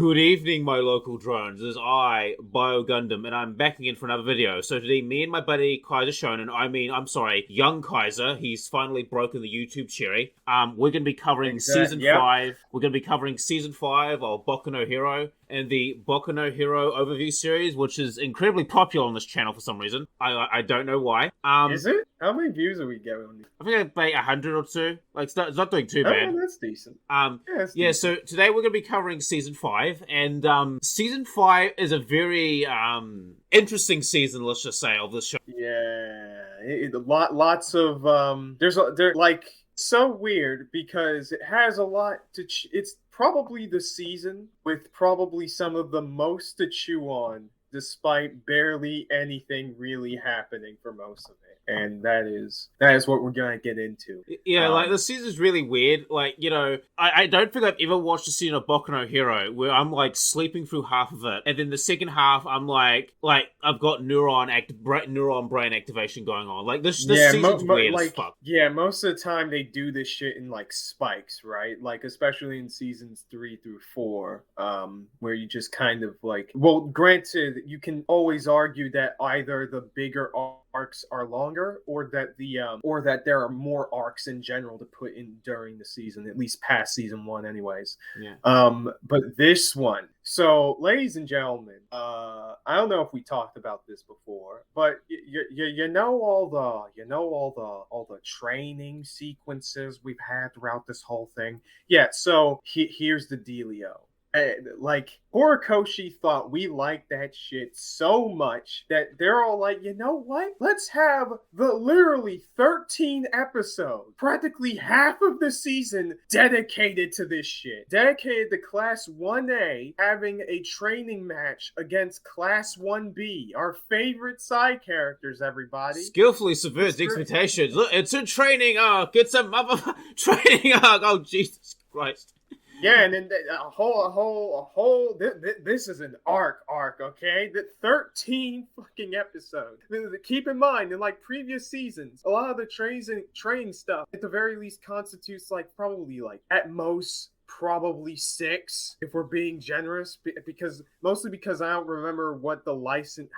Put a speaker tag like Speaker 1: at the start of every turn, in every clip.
Speaker 1: Good evening, my local drones. This is I, Bio Gundam, and I'm back again for another video. So today, me and my buddy Kaiser Shounen, Young Kaiser, he's finally broken the YouTube cherry. We're going to be covering season 5. We're going to be covering season 5 of Boku no Hero and the Boku no Hero overview series, which is incredibly popular on this channel for some reason. I don't know why.
Speaker 2: Is it? How many views are we getting on these?
Speaker 1: I think like 100 or so. Like it's not doing too bad.
Speaker 2: Oh, that's decent.
Speaker 1: Yeah, so today we're going to be covering season 5, and season 5 is a very interesting season, let's just say, of this show.
Speaker 2: Yeah, lots of they're like so weird because it has a lot to it's probably the season with probably some of the most to chew on despite barely anything really happening for most of it. And that is what we're gonna get into.
Speaker 1: Yeah, like the season's really weird. Like, you know, I don't think I've ever watched a season of Boku no Hero where I'm like sleeping through half of it, and then the second half I'm like I've got neuron brain activation going on. Like this season's weird as fuck.
Speaker 2: Yeah, most of the time they do this shit in like spikes, right? Like especially in seasons 3 through 4, where you just kind of like, well, granted, you can always argue that either the bigger arcs are longer or that there are more arcs in general to put in during the season, at least past season 1 anyways.
Speaker 1: Yeah.
Speaker 2: But this one, so ladies and gentlemen, I don't know if we talked about this before, but you know all the training sequences we've had throughout this whole thing. Yeah, so here's the dealio. Like Horikoshi thought we liked that shit so much that they're all like, you know what? Let's have the literally 13 episodes, practically half of the season dedicated to this shit. Dedicated to Class 1A having a training match against Class 1B, our favorite side characters, everybody.
Speaker 1: Skillfully subverts expectations. Look, it's a training arc. It's a motherfucking training arc. Oh, Jesus Christ.
Speaker 2: Yeah, and then this is an arc, okay? The 13 fucking episodes. Keep in mind, in like previous seasons, a lot of the training stuff, at the very least, constitutes like probably like at most probably 6 if we're being generous, because I don't remember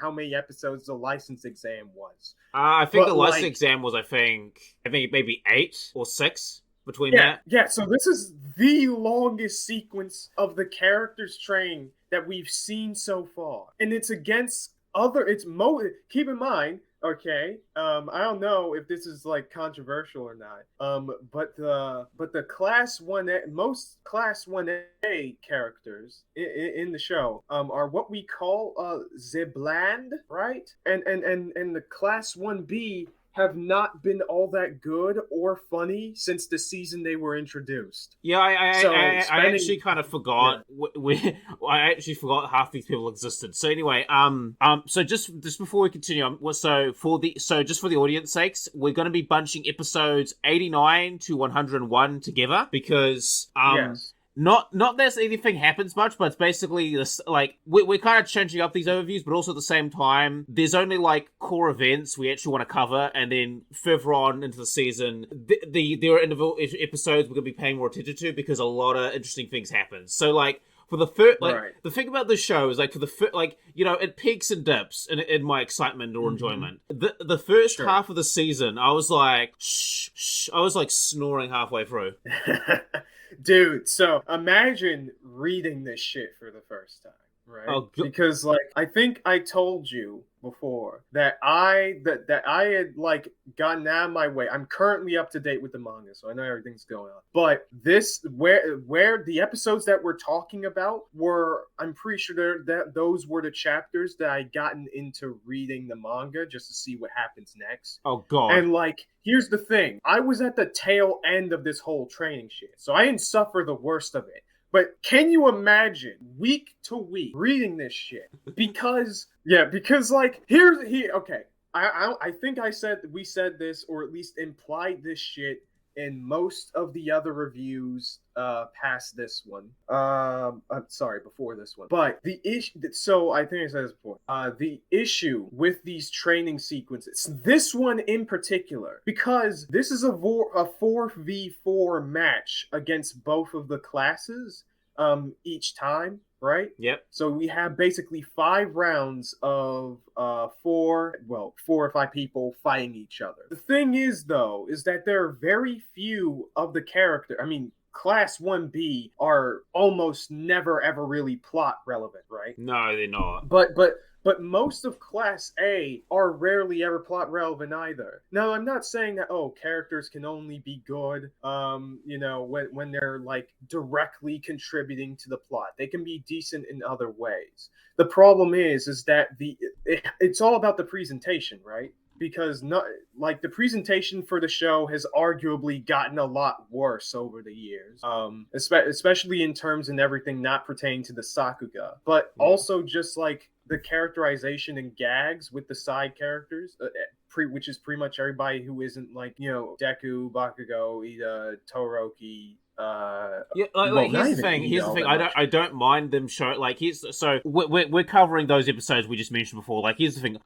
Speaker 2: how many episodes the license exam was.
Speaker 1: I think the license exam was, I think maybe 8 or 6. Between that?
Speaker 2: Yeah, so this is the longest sequence of the characters training that we've seen so far. And it's against keep in mind, okay, I don't know if this is like controversial or not. But the Class 1A, most Class 1A characters in the show are what we call Zebland, right? And the Class 1B have not been all that good or funny since the season they were introduced.
Speaker 1: Yeah, I actually kind of forgot. Yeah. I actually forgot half these people existed. So anyway, so just before we continue, just for the audience sakes, we're going to be bunching episodes 89 to 101 together because yes. Not that anything happens much, but it's basically this, like, we're kind of changing up these overviews, but also at the same time, there's only, like, core events we actually want to cover, and then further on into the season, there are individual episodes we're going to be paying more attention to, because a lot of interesting things happen. So, like, for the first, like, right. The thing about this show is, like, for the first, like, you know, it peaks and dips in my excitement or enjoyment. The first half of the season, I was like, shh, I was, like, snoring halfway through.
Speaker 2: Dude, so imagine reading this shit for the first time, right? Oh, because, like, I think I told you before that I had like gotten out of my way. I'm currently up to date with the manga, so I know everything's going on. But this, where the episodes that we're talking about were, I'm pretty sure that those were the chapters that I gotten into reading the manga just to see what happens next.
Speaker 1: Oh god.
Speaker 2: And like, here's the thing. I was at the tail end of this whole training shit, so I didn't suffer the worst of it. But can you imagine week to week reading this shit? Because like okay. I think we said this, or at least implied this shit in most of the other reviews past this one. I'm sorry, before this one. But the issue, so I think I said this before. The issue with these training sequences, this one in particular, because this is a 4v4 match against both of the classes each time. right?
Speaker 1: Yep.
Speaker 2: So we have basically 5 rounds of 4 or 5 people fighting each other. The thing is, though, is that there are very few of the character. I mean, Class 1B are almost never ever really plot relevant, right?
Speaker 1: No, they're not.
Speaker 2: But most of Class A are rarely ever plot relevant either. Now, I'm not saying that characters can only be good, when they're like directly contributing to the plot. They can be decent in other ways. The problem is that it's all about the presentation, right? Because the presentation for the show has arguably gotten a lot worse over the years, especially in terms and everything not pertaining to the Sakuga, but also just like the characterization and gags with the side characters, which is pretty much everybody who isn't like Deku, Bakugo, Ida, Todoroki.
Speaker 1: Here's the thing. I don't mind them show we're covering those episodes we just mentioned before. Like, here's the thing.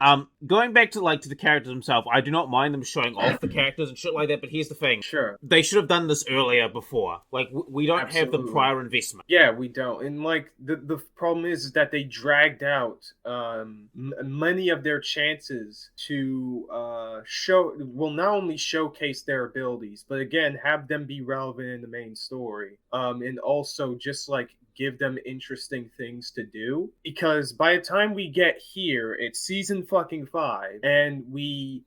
Speaker 1: Going back to the characters themselves, I do not mind them showing off the characters and shit like that. But here's the thing.
Speaker 2: Sure,
Speaker 1: they should have done this earlier before. Like, we don't have the prior investment.
Speaker 2: Yeah, we don't. And like the problem is that they dragged out many of their chances to not only showcase their abilities, but again have them be relevant in the main story, and also just like give them interesting things to do. Because by the time we get here, it's season fucking 5, and we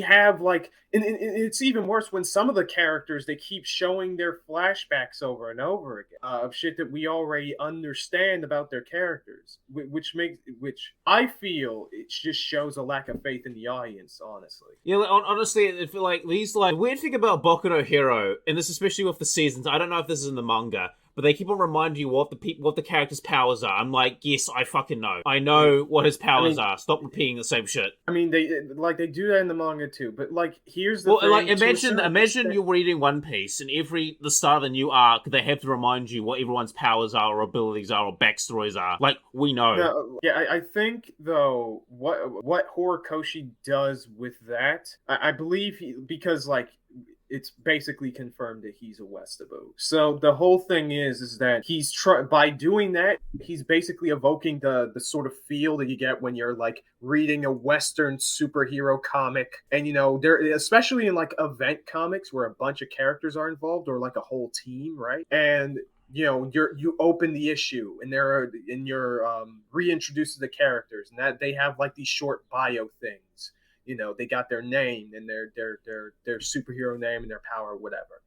Speaker 2: have like, and it's even worse when some of the characters, they keep showing their flashbacks over and over again of shit that we already understand about their characters, which I feel it just shows a lack of faith in the audience, honestly.
Speaker 1: Yeah, honestly, I feel like these, like, the weird thing about Boku no Hero, and this especially with the seasons, I don't know if this is in the manga, but they keep on reminding you what the character's powers are. I'm like, yes, I fucking know. I know what his powers are. Stop repeating the same shit.
Speaker 2: I mean, they do that in the manga too. But like, here's the thing.
Speaker 1: Like, imagine you're reading One Piece, and the start of the new arc, they have to remind you what everyone's powers are, or abilities are, or backstories are. Like, we know.
Speaker 2: No, yeah, I think though what Horikoshi does with that, I believe because like, it's basically confirmed that he's a Westaboo. So the whole thing is that he's by doing that, he's basically evoking the sort of feel that you get when you're like reading a Western superhero comic, and there, especially in like event comics where a bunch of characters are involved, or like a whole team, right? And you open the issue, and you're reintroduced to the characters, and that they have like these short bio things. They got their name and their superhero name and their power, whatever.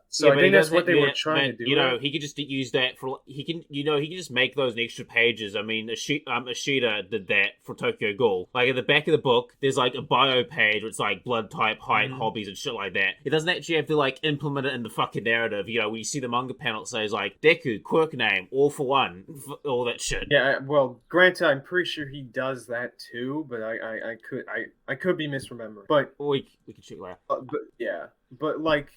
Speaker 2: So I think that's what they were trying to do.
Speaker 1: He could just use that for. He can just make those extra pages. I mean, Ashita did that for Tokyo Ghoul. Like, at the back of the book, there's like a bio page where it's like blood type, height, hobbies, and shit like that. It doesn't actually have to like implement it in the fucking narrative. When you see the manga panel, it says like Deku, Quirk name, all for one, all that shit.
Speaker 2: Yeah, well, granted, I'm pretty sure he does that too, but I could be misremembering. But
Speaker 1: we can check later.
Speaker 2: But like,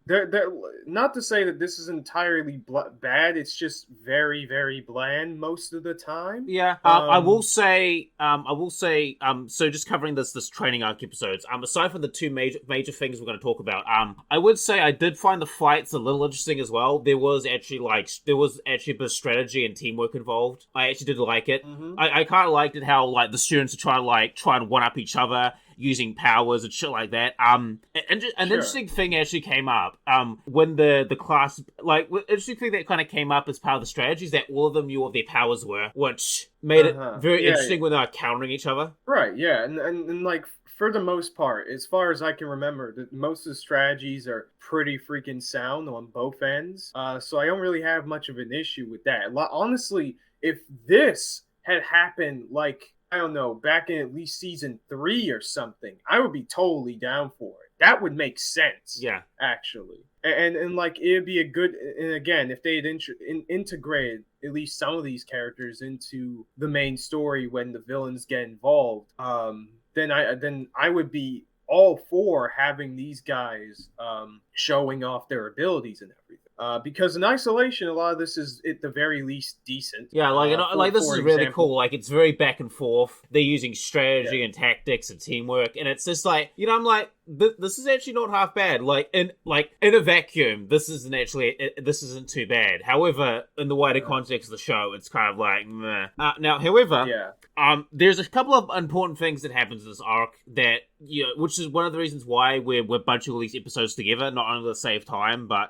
Speaker 2: they're not to say that this is entirely bad. It's just very, very bland most of the time.
Speaker 1: Yeah. I will say. So just covering this training arc episodes. Aside from the two major things we're going to talk about. I would say I did find the fights a little interesting as well. There was actually a bit of strategy and teamwork involved. I actually did like it. Mm-hmm. I kind of liked it how like the students are try and one up each other, using powers and shit like that. An interesting thing actually came up when the class, like, interesting thing that kind of came up as part of the strategy is that all of them knew what their powers were, which made it very interesting when they were countering each other.
Speaker 2: Right, yeah, and like, for the most part, as far as I can remember, most of the strategies are pretty freaking sound on both ends, so I don't really have much of an issue with that. Honestly, if this had happened, like, I don't know, back in at least season 3 or something, I would be totally down for it. That would make sense.
Speaker 1: Yeah.
Speaker 2: Actually. And like, it'd be a good, and again, if they had integrated at least some of these characters into the main story when the villains get involved, then I would be all for having these guys showing off their abilities and everything. Because in isolation, a lot of this is at the very least decent.
Speaker 1: Yeah, this is really cool. Like, it's very back and forth. They're using strategy and tactics and teamwork, and it's just like, I'm like, this is actually not half bad. Like in a vacuum, this isn't too bad. However, in the wider context of the show, it's kind of like meh. Now, however, there's a couple of important things that happens in this arc that, which is one of the reasons why we're bunching all these episodes together, not only to save time, but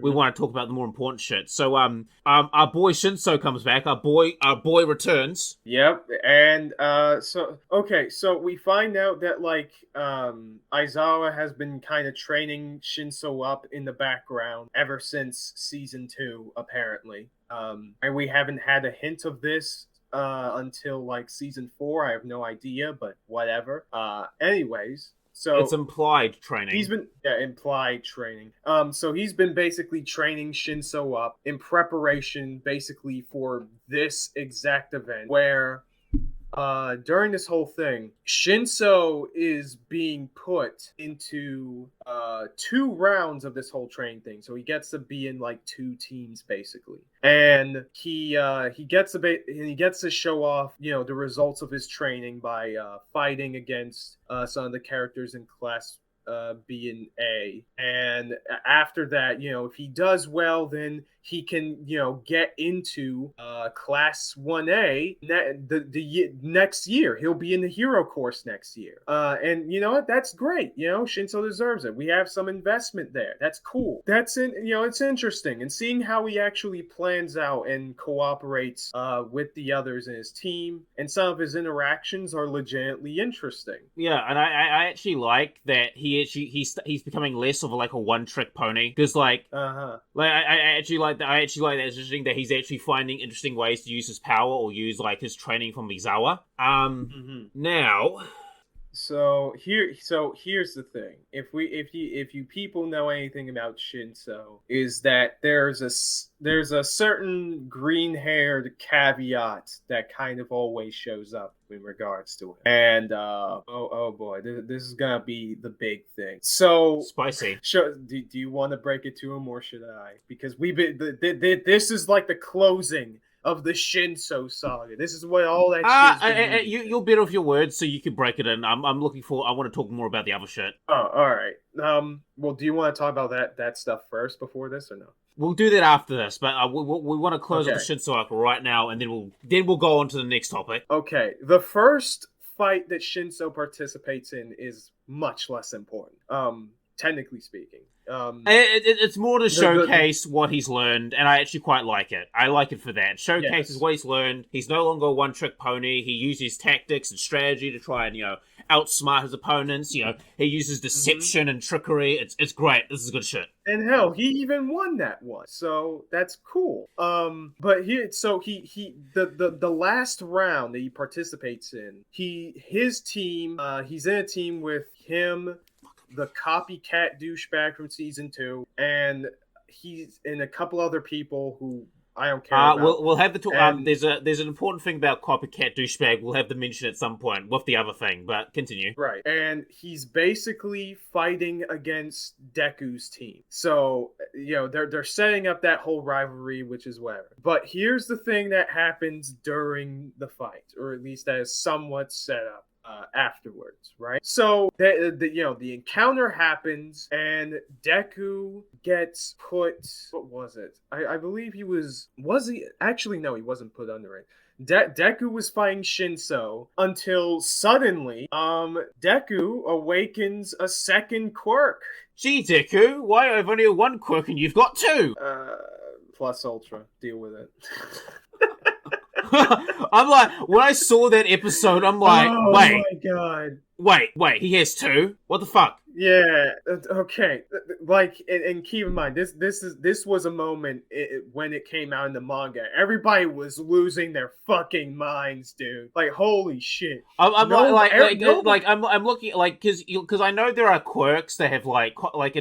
Speaker 1: we want to talk about the more important shit. So, our boy Shinso comes back. Our boy returns.
Speaker 2: Yep, and so we find out that Aizawa has been kind of training Shinso up in the background ever since season 2, apparently. And we haven't had a hint of this until season 4. I have no idea, but whatever. Anyways. So
Speaker 1: it's implied training.
Speaker 2: He's been implied training. So he's been basically training Shinso up in preparation, basically for this exact event where, during this whole thing, Shinso is being put into 2 rounds of this whole training thing. So he gets to be in 2 teams basically, and he gets to show off the results of his training by fighting against some of the characters in class B and A, and after that, if he does well, then he can get into class 1A the next year. He'll be in the hero course next year, and you know what, that's great. Shinso deserves it. We have some investment there. That's cool. It's interesting, and seeing how he actually plans out and cooperates with the others in his team, and some of his interactions are legitimately interesting.
Speaker 1: Yeah, and I actually like that he's becoming less of a one-trick pony, because I actually like that. I actually like that. It's interesting that he's actually finding interesting ways to use his power or use his training from Mizawa. Now.
Speaker 2: So here's the thing. If you people know anything about Shinso, is that there's a certain green-haired caveat that kind of always shows up in regards to it. And oh boy, this is gonna be the big thing. So
Speaker 1: spicy.
Speaker 2: Do you want to break it to him, or should I? Because this is the closing of the Shinso saga. This is what all that shit.
Speaker 1: You're better with your words, so you can break it in. I want to talk more about the other shit.
Speaker 2: Oh, all right. Well, do you want to talk about that stuff first before this, or no?
Speaker 1: We'll do that after this, but we want to close up the Shinso arc right now, and then we'll go on to the next topic.
Speaker 2: Okay. The first fight that Shinso participates in is much less important. Technically speaking.
Speaker 1: It's more to showcase what he's learned, and I actually quite like it. I like it for that. Showcases what he's learned. He's no longer a one-trick pony. He uses tactics and strategy to try and, outsmart his opponents. He uses deception and trickery. It's great. This is good shit.
Speaker 2: And hell, he even won that one. So that's cool. But the last round that he participates in, his team, he's in a team with him, the copycat douchebag from season 2, and he's in a couple other people who I don't care about.
Speaker 1: We'll have the talk. There's an important thing about copycat douchebag. We'll have to mention at some point with the other thing, but continue.
Speaker 2: Right, and he's basically fighting against Deku's team. So they're setting up that whole rivalry, which is whatever. But here's the thing that happens during the fight, or at least that is somewhat set up afterwards, right? So the encounter happens, and Deku gets put. What was it? I believe he was he? Actually, no, he wasn't put under it. Deku was fighting Shinso until suddenly, Deku awakens a second quirk.
Speaker 1: Gee, Deku, why I've only one quirk and you've got 2?
Speaker 2: Plus Ultra. Deal with it.
Speaker 1: I'm like, when I saw that episode, I'm like,
Speaker 2: oh
Speaker 1: wait.
Speaker 2: My God.
Speaker 1: Wait, he has 2? What the fuck?
Speaker 2: Yeah, okay. And keep in mind, this was a moment when it came out in the manga. Everybody was losing their fucking minds, dude. Holy shit.
Speaker 1: I'm looking because I know there are quirks that have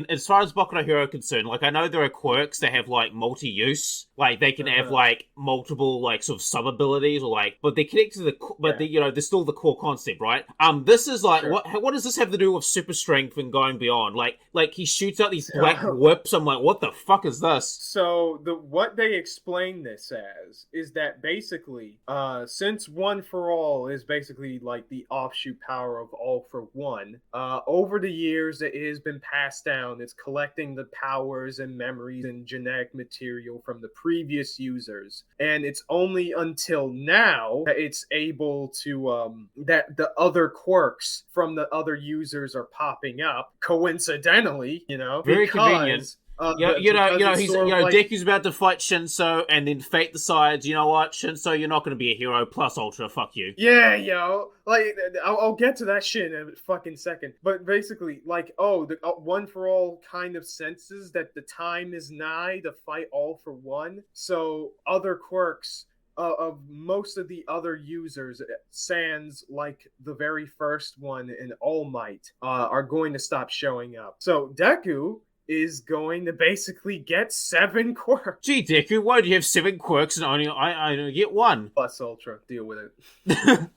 Speaker 1: as far as Boku no Hero are concerned, I know there are quirks that have multi-use. Like, they can have, like, multiple, like, sort of sub-abilities, or, like, but they're connected to the, but, they, you know, they're still the core concept, right? This is, like, what does this have to do with super strength and going beyond? Like he shoots out these black whips. I'm like, what the fuck is this?
Speaker 2: So, what they explain this as is that basically, since One for All is basically, like, the offshoot power of All for One, over the years, it has been passed down. It's collecting the powers and memories and genetic material from the previous users, and it's only until now that it's able to that the other quirks from the other users are popping up coincidentally, you know,
Speaker 1: very
Speaker 2: because,
Speaker 1: convenient. Deku's about to fight Shinso, and then fate decides, you know what, Shinso, you're not going to be a hero, plus Ultra, fuck you.
Speaker 2: Yeah, yo, like, I'll get to that shit in a fucking second. But basically, like, the One for All kind of senses that the time is nigh to fight All for One, so other quirks of most of the other users, sans like the very first one in All Might, are going to stop showing up. So Deku is going to basically get 7 quirks.
Speaker 1: Gee, Deku, why do you have 7 quirks and I only get 1?
Speaker 2: Plus Ultra, deal with it.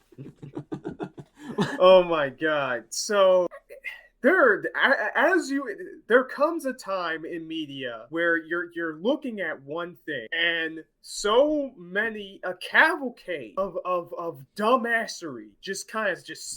Speaker 2: Oh my god. So there comes a time in media where you're looking at one thing, and so many, a cavalcade of dumbassery just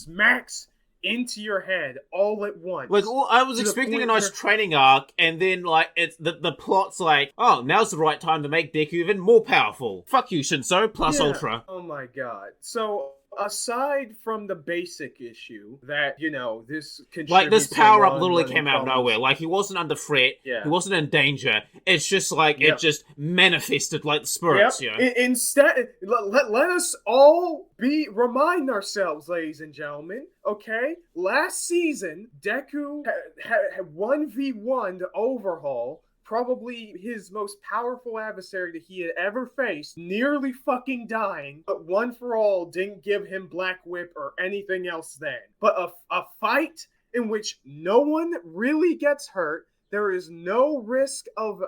Speaker 2: smacks into your head all at once.
Speaker 1: Like, I was expecting a nice training arc, and then, like, it's the plot's like, oh, now's the right time to make Deku even more powerful. Fuck you, Shinso, plus Ultra.
Speaker 2: Oh my god. So, aside from the basic issue that, you know, this contributes,
Speaker 1: like, this power-up literally came out of nowhere. Like, he wasn't under threat, he wasn't in danger. It's just like, it just manifested like the spirits, you know?
Speaker 2: Instead, let us all remind ourselves, ladies and gentlemen, okay? Last season, Deku had 1v1 to Overhaul, probably his most powerful adversary that he had ever faced, nearly fucking dying, but One for All didn't give him Black Whip or anything else then. But a fight in which no one really gets hurt, there is no risk of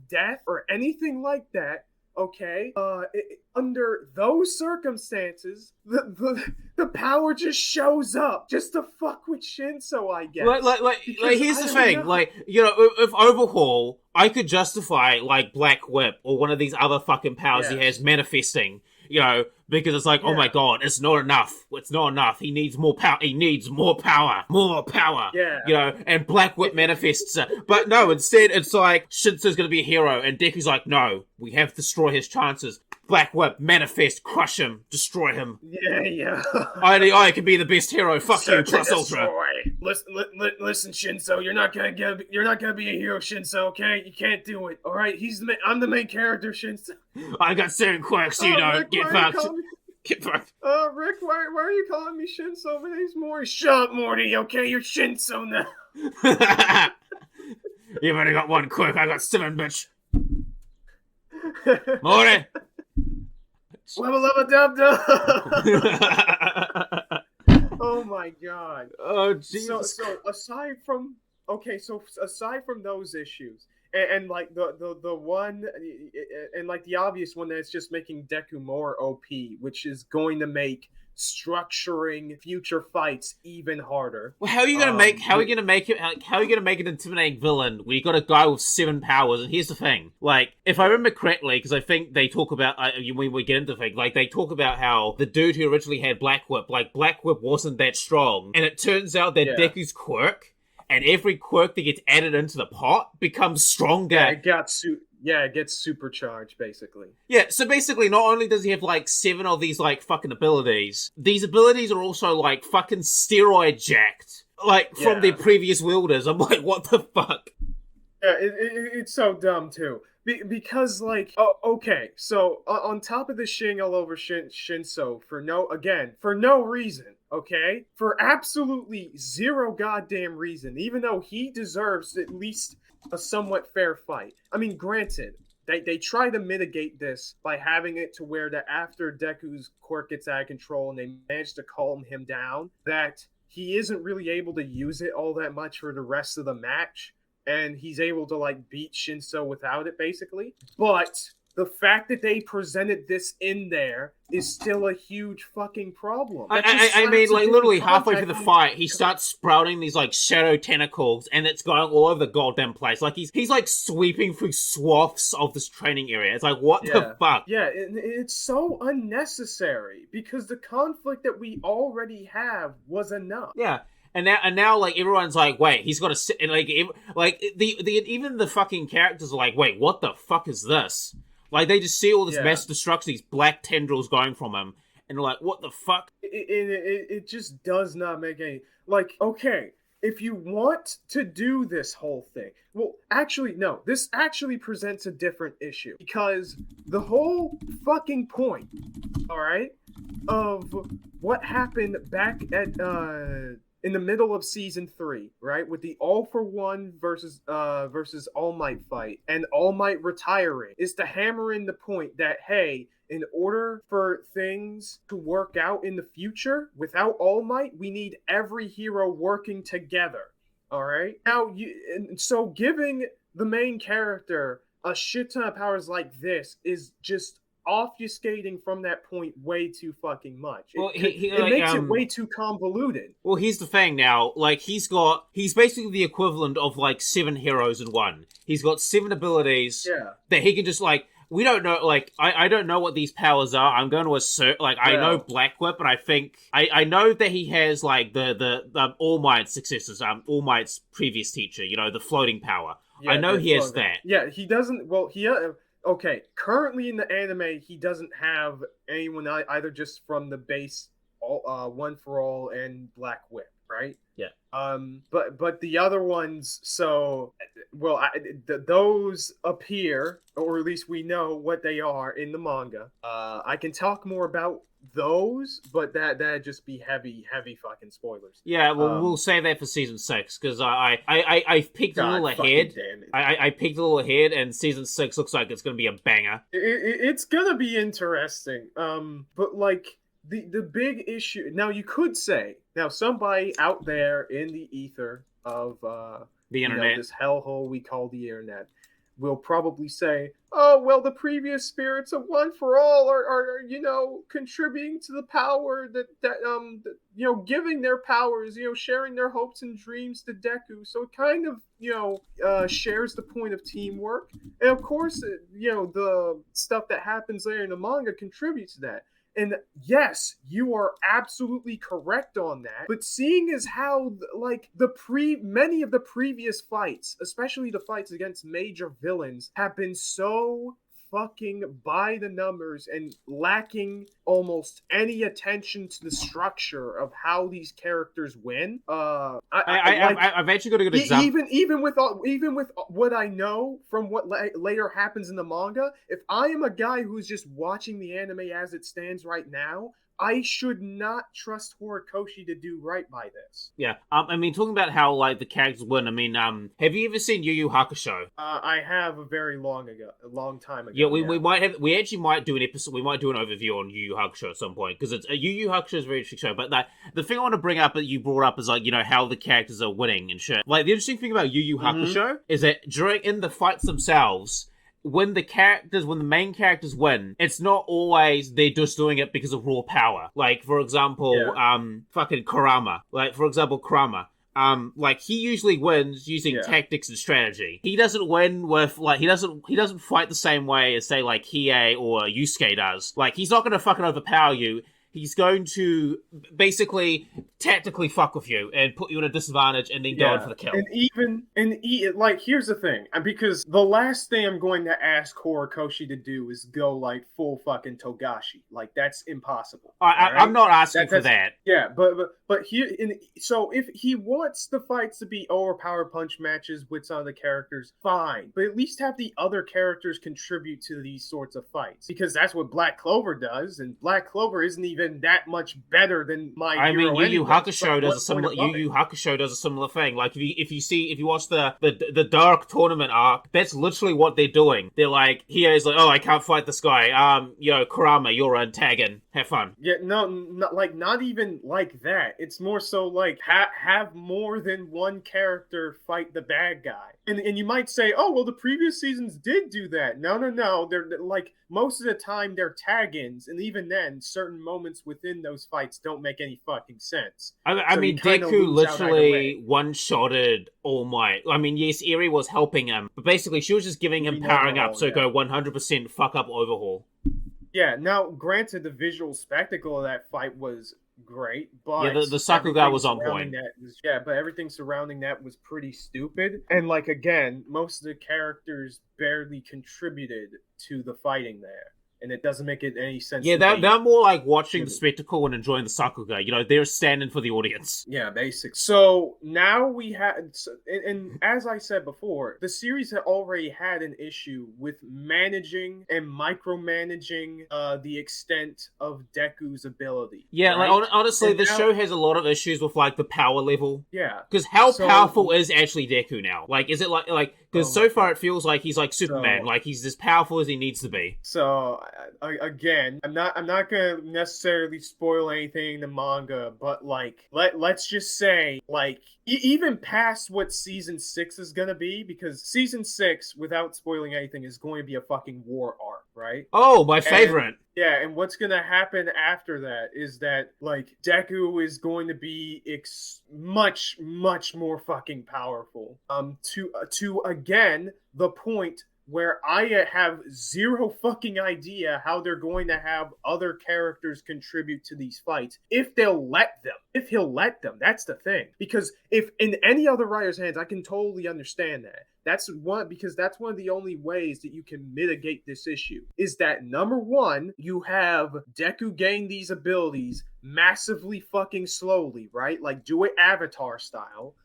Speaker 2: death or anything like that, okay? Under those circumstances, the power just shows up just to fuck with Shinso, I guess.
Speaker 1: Like here's the thing. Like, you know, if Overhaul, I could justify, like, Black Whip or one of these other fucking powers he has manifesting, you know, because it's like, oh my god, it's not enough. It's not enough. He needs more power. He needs more power. More power.
Speaker 2: Yeah.
Speaker 1: You know, and Black Whip manifests it. But no, instead it's like, Shinso's gonna be a hero, and Deku's like, no, we have to destroy his chances. Black Whip, manifest, crush him, destroy him.
Speaker 2: Yeah.
Speaker 1: I can be the best hero. Fuck you, plus Ultra.
Speaker 2: Listen, Shinso, you're not gonna be a hero, Shinso. Okay, you can't do it. All right, I'm the main character, Shinso.
Speaker 1: I got 7 quirks. You don't
Speaker 2: Rick,
Speaker 1: get fucked. Get fucked.
Speaker 2: Rick, why are you calling me Shinso? My name's Morty. Shut up, Morty. Okay, you're Shinso now.
Speaker 1: You've only got 1 quirk. I got 7, bitch. Morty.
Speaker 2: Dub. Oh my god.
Speaker 1: Oh Jesus.
Speaker 2: So aside from those issues, and like the one, and like the obvious one that's just making Deku more OP, which is going to make structuring future fights even harder.
Speaker 1: Well, how are you gonna make an intimidating villain when you got a guy with 7 powers? And here's the thing, like, if I remember correctly, because I think they talk about when we get into things, like, they talk about how the dude who originally had Black Whip, like, Black Whip wasn't that strong, and it turns out that Deku's quirk, and every quirk that gets added into the pot becomes stronger.
Speaker 2: It gets supercharged, basically.
Speaker 1: Yeah, so basically, not only does he have, like, 7 of these, like, fucking abilities, these abilities are also, like, fucking steroid jacked. Like, from their previous wielders. I'm like, what the fuck?
Speaker 2: Yeah, it's so dumb, too. Because, like, okay, so on top of the shitting all over Shinso for no reason, okay? For absolutely zero goddamn reason, even though he deserves at least a somewhat fair fight. I mean, granted, they try to mitigate this by having it to where that after Deku's quirk gets out of control and they manage to calm him down, that he isn't really able to use it all that much for the rest of the match. And he's able to, like, beat Shinso without it, basically. But the fact that they presented this in there is still a huge fucking problem.
Speaker 1: I mean, like, literally halfway through the fight, he starts sprouting these, like, shadow tentacles, and it's going all over the goddamn place. Like, he's like, sweeping through swaths of this training area. It's like, what the fuck?
Speaker 2: Yeah, it's so unnecessary, because the conflict that we already have was enough.
Speaker 1: Yeah. And now, like, everyone's like, wait, he's got to sit, and, like, even the fucking characters are like, wait, what the fuck is this? Like, they just see all this mass destruction, these black tendrils going from him, and they're like, what the fuck?
Speaker 2: It just does not make any... Like, okay, if you want to do this whole thing... Well, actually, no. This actually presents a different issue. Because the whole fucking point, alright, of what happened back at, in the middle of season 3, right, with the All for One versus All Might fight, and All Might retiring, is to hammer in the point that, hey, in order for things to work out in the future, without All Might, we need every hero working together. All right. Now, so giving the main character a shit ton of powers like this is just obfuscating from that point way too fucking much.
Speaker 1: Well,
Speaker 2: it makes it way too convoluted.
Speaker 1: Well, here's the thing now. Like, he's basically the equivalent of, like, 7 heroes in one. He's got 7 abilities that he can just, like, we don't know, like, I don't know what these powers are. I'm going to assert, like, I know Black Whip, and I think, I know that he has, like, the All Might's successors, All Might's previous teacher, you know, the floating power. Yeah, I know he has that.
Speaker 2: Yeah, he doesn't, well, okay, currently in the anime, he doesn't have anyone either just from the base One for All and Black Whip, right?
Speaker 1: Yeah.
Speaker 2: But the other ones, so, well, those appear, or at least we know what they are in the manga. I can talk more about those, but that'd just be heavy fucking spoilers.
Speaker 1: Yeah, well, we'll save that for season 6, because I peeked a little ahead. I peeked a little ahead, and season 6 looks like it's going to be a banger.
Speaker 2: It's going to be interesting. But, like, the big issue... Now, you could say... Now, somebody out there in the ether of
Speaker 1: the internet,
Speaker 2: this hellhole we call the internet, will probably say, oh, well, the previous spirits of One for All are contributing to the power that giving their powers, sharing their hopes and dreams to Deku. So it kind of, shares the point of teamwork. And of course, the stuff that happens there in the manga contributes to that. And yes, you are absolutely correct on that. But seeing as how, like, many of the previous fights, especially the fights against major villains, have been so fucking by the numbers and lacking almost any attention to the structure of how these characters win. I've
Speaker 1: actually got a good example.
Speaker 2: Even with what I know from what later happens in the manga, if I am a guy who's just watching the anime as it stands right now, I should not trust Horikoshi to do right by this.
Speaker 1: Yeah, I mean, talking about how, like, the characters win, I mean, have you ever seen Yu Yu Hakusho?
Speaker 2: I have a long time ago.
Speaker 1: Yeah, we actually might do an episode, we might do an overview on Yu Yu Hakusho at some point, because Yu Yu Hakusho is a very interesting show, but the thing I want to bring up that you brought up is, like, how the characters are winning and shit. Like, the interesting thing about Yu Yu Hakusho is that in the fights themselves, when the main characters win, it's not always they're just doing it because of raw power. Like, for example, fucking Kurama. Like, for example, Kurama. Like, he usually wins using tactics and strategy. He doesn't win with, like, he doesn't fight the same way as, say, like, Hiei or Yusuke does. Like, he's not gonna fucking overpower you. He's going to basically tactically fuck with you and put you at a disadvantage and then go in for the kill.
Speaker 2: Like, here's the thing, because the last thing I'm going to ask Horikoshi to do is go, like, full fucking Togashi. Like, that's impossible.
Speaker 1: I'm not asking for that.
Speaker 2: Yeah, but here, so if he wants the fights to be overpowered punch matches with some of the characters, fine. But at least have the other characters contribute to these sorts of fights, because that's what Black Clover does, and Black Clover isn't even that much better than my hero.
Speaker 1: Yu Yu Hakusho does a similar thing. Like, if you watch the Dark Tournament arc, that's literally what they're doing. They're like, Hiei's like, oh, I can't fight this guy. Kurama, you're an antagon. Have fun.
Speaker 2: Yeah, not even like that. It's more so like have more than one character fight the bad guy. And you might say, oh, well, the previous seasons did do that. No. They're like, most of the time they're tag-ins, and even then, certain moments within those fights don't make any fucking sense.
Speaker 1: I mean, Deku literally one-shotted All Might. I mean, yes, Eri was helping him, but basically she was just giving him powering up, so go 100% fuck up overhaul.
Speaker 2: Yeah, now, granted, the visual spectacle of that fight was great, but
Speaker 1: yeah, the Sakuga was on point.
Speaker 2: But everything surrounding that was pretty stupid. And like, again, most of the characters barely contributed to the fighting there. And it doesn't make it any sense.
Speaker 1: Yeah, they're more like watching the spectacle and enjoying the Sakuga. You know, they're standing for the audience.
Speaker 2: Yeah, basic. So now we had, and as I said before, the series had already had an issue with managing and micromanaging the extent of Deku's ability.
Speaker 1: Yeah,
Speaker 2: right?
Speaker 1: like honestly, the show has a lot of issues with like the power level.
Speaker 2: Yeah,
Speaker 1: because how powerful is actually Deku now? Like, is it like? Because so far it feels like he's like Superman, like he's as powerful as he needs to be.
Speaker 2: So again, I'm not gonna necessarily spoil anything in the manga, but like let's just say like even past what season 6 is gonna be, because season 6, without spoiling anything, is going to be a fucking war arc, right?
Speaker 1: Oh, my favorite.
Speaker 2: Yeah, and what's gonna happen after that is that like Deku is going to be much more fucking powerful. To again the point where I have zero fucking idea how they're going to have other characters contribute to these fights if they'll let them. If he'll let them, that's the thing. Because if in any other writer's hands, I can totally understand that. That's one of the only ways that you can mitigate this issue. Is that number one, you have Deku gain these abilities massively fucking slowly, right? Like do it Avatar style.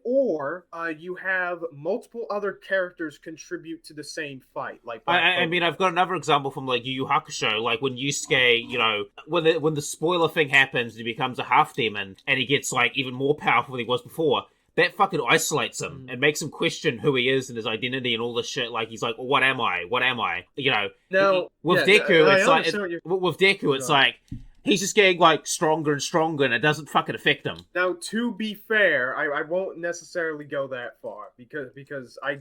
Speaker 2: Or you have multiple other characters contribute to the same fight. Like
Speaker 1: I mean, I've got another example from like Yu Yu Hakusho, like when Yusuke, you know, when the spoiler thing happens, he becomes a half demon and he gets like even more powerful than he was before. That fucking isolates him and makes him question who he is and his identity and all this shit. Like he's like, well, what am I? What am I? You know.
Speaker 2: No.
Speaker 1: With Deku, it's like with Deku, it's like. He's just getting, like, stronger and stronger, and it doesn't fucking affect him.
Speaker 2: Now, to be fair, I won't necessarily go that far, because I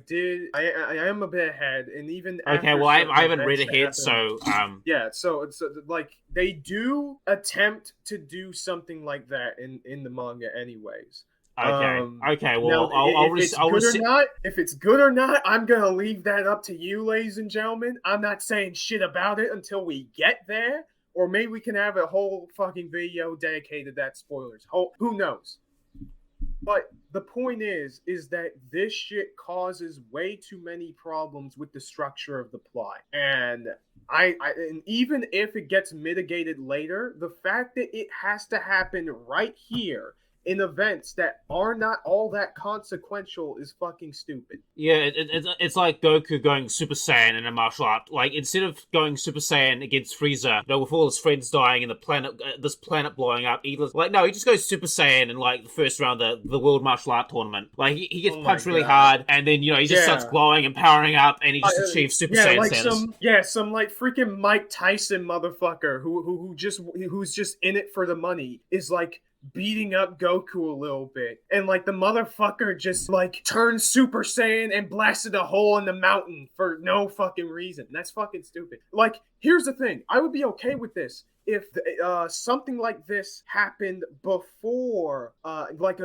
Speaker 2: am a bit ahead, and even
Speaker 1: okay, well, I haven't read ahead, so...
Speaker 2: Yeah, so, it's, like, they do attempt to do something like that in the manga anyways.
Speaker 1: Okay, well,
Speaker 2: now, if it's good or not, I'm gonna leave that up to you, ladies and gentlemen. I'm not saying shit about it until we get there. Or maybe we can have a whole fucking video dedicated to that spoilers. Who knows? But the point is that this shit causes way too many problems with the structure of the plot. And and even if it gets mitigated later, the fact that it has to happen right here in events that are not all that consequential is fucking stupid.
Speaker 1: Yeah, it's like Goku going Super Saiyan in a martial art. Like, instead of going Super Saiyan against Frieza, you know, with all his friends dying and the planet, this planet blowing up, he just goes Super Saiyan in, like, the first round of the World Martial Art Tournament. Like, he gets punched really hard, and then, you know, he just starts glowing and powering up, and he just achieves Super Saiyan status.
Speaker 2: Some, like, freaking Mike Tyson motherfucker who's just in it for the money is, like, beating up Goku a little bit, and like the motherfucker just like turned Super Saiyan and blasted a hole in the mountain for no fucking reason. That's fucking stupid. Like, here's the thing, I would be okay with this if something like this happened before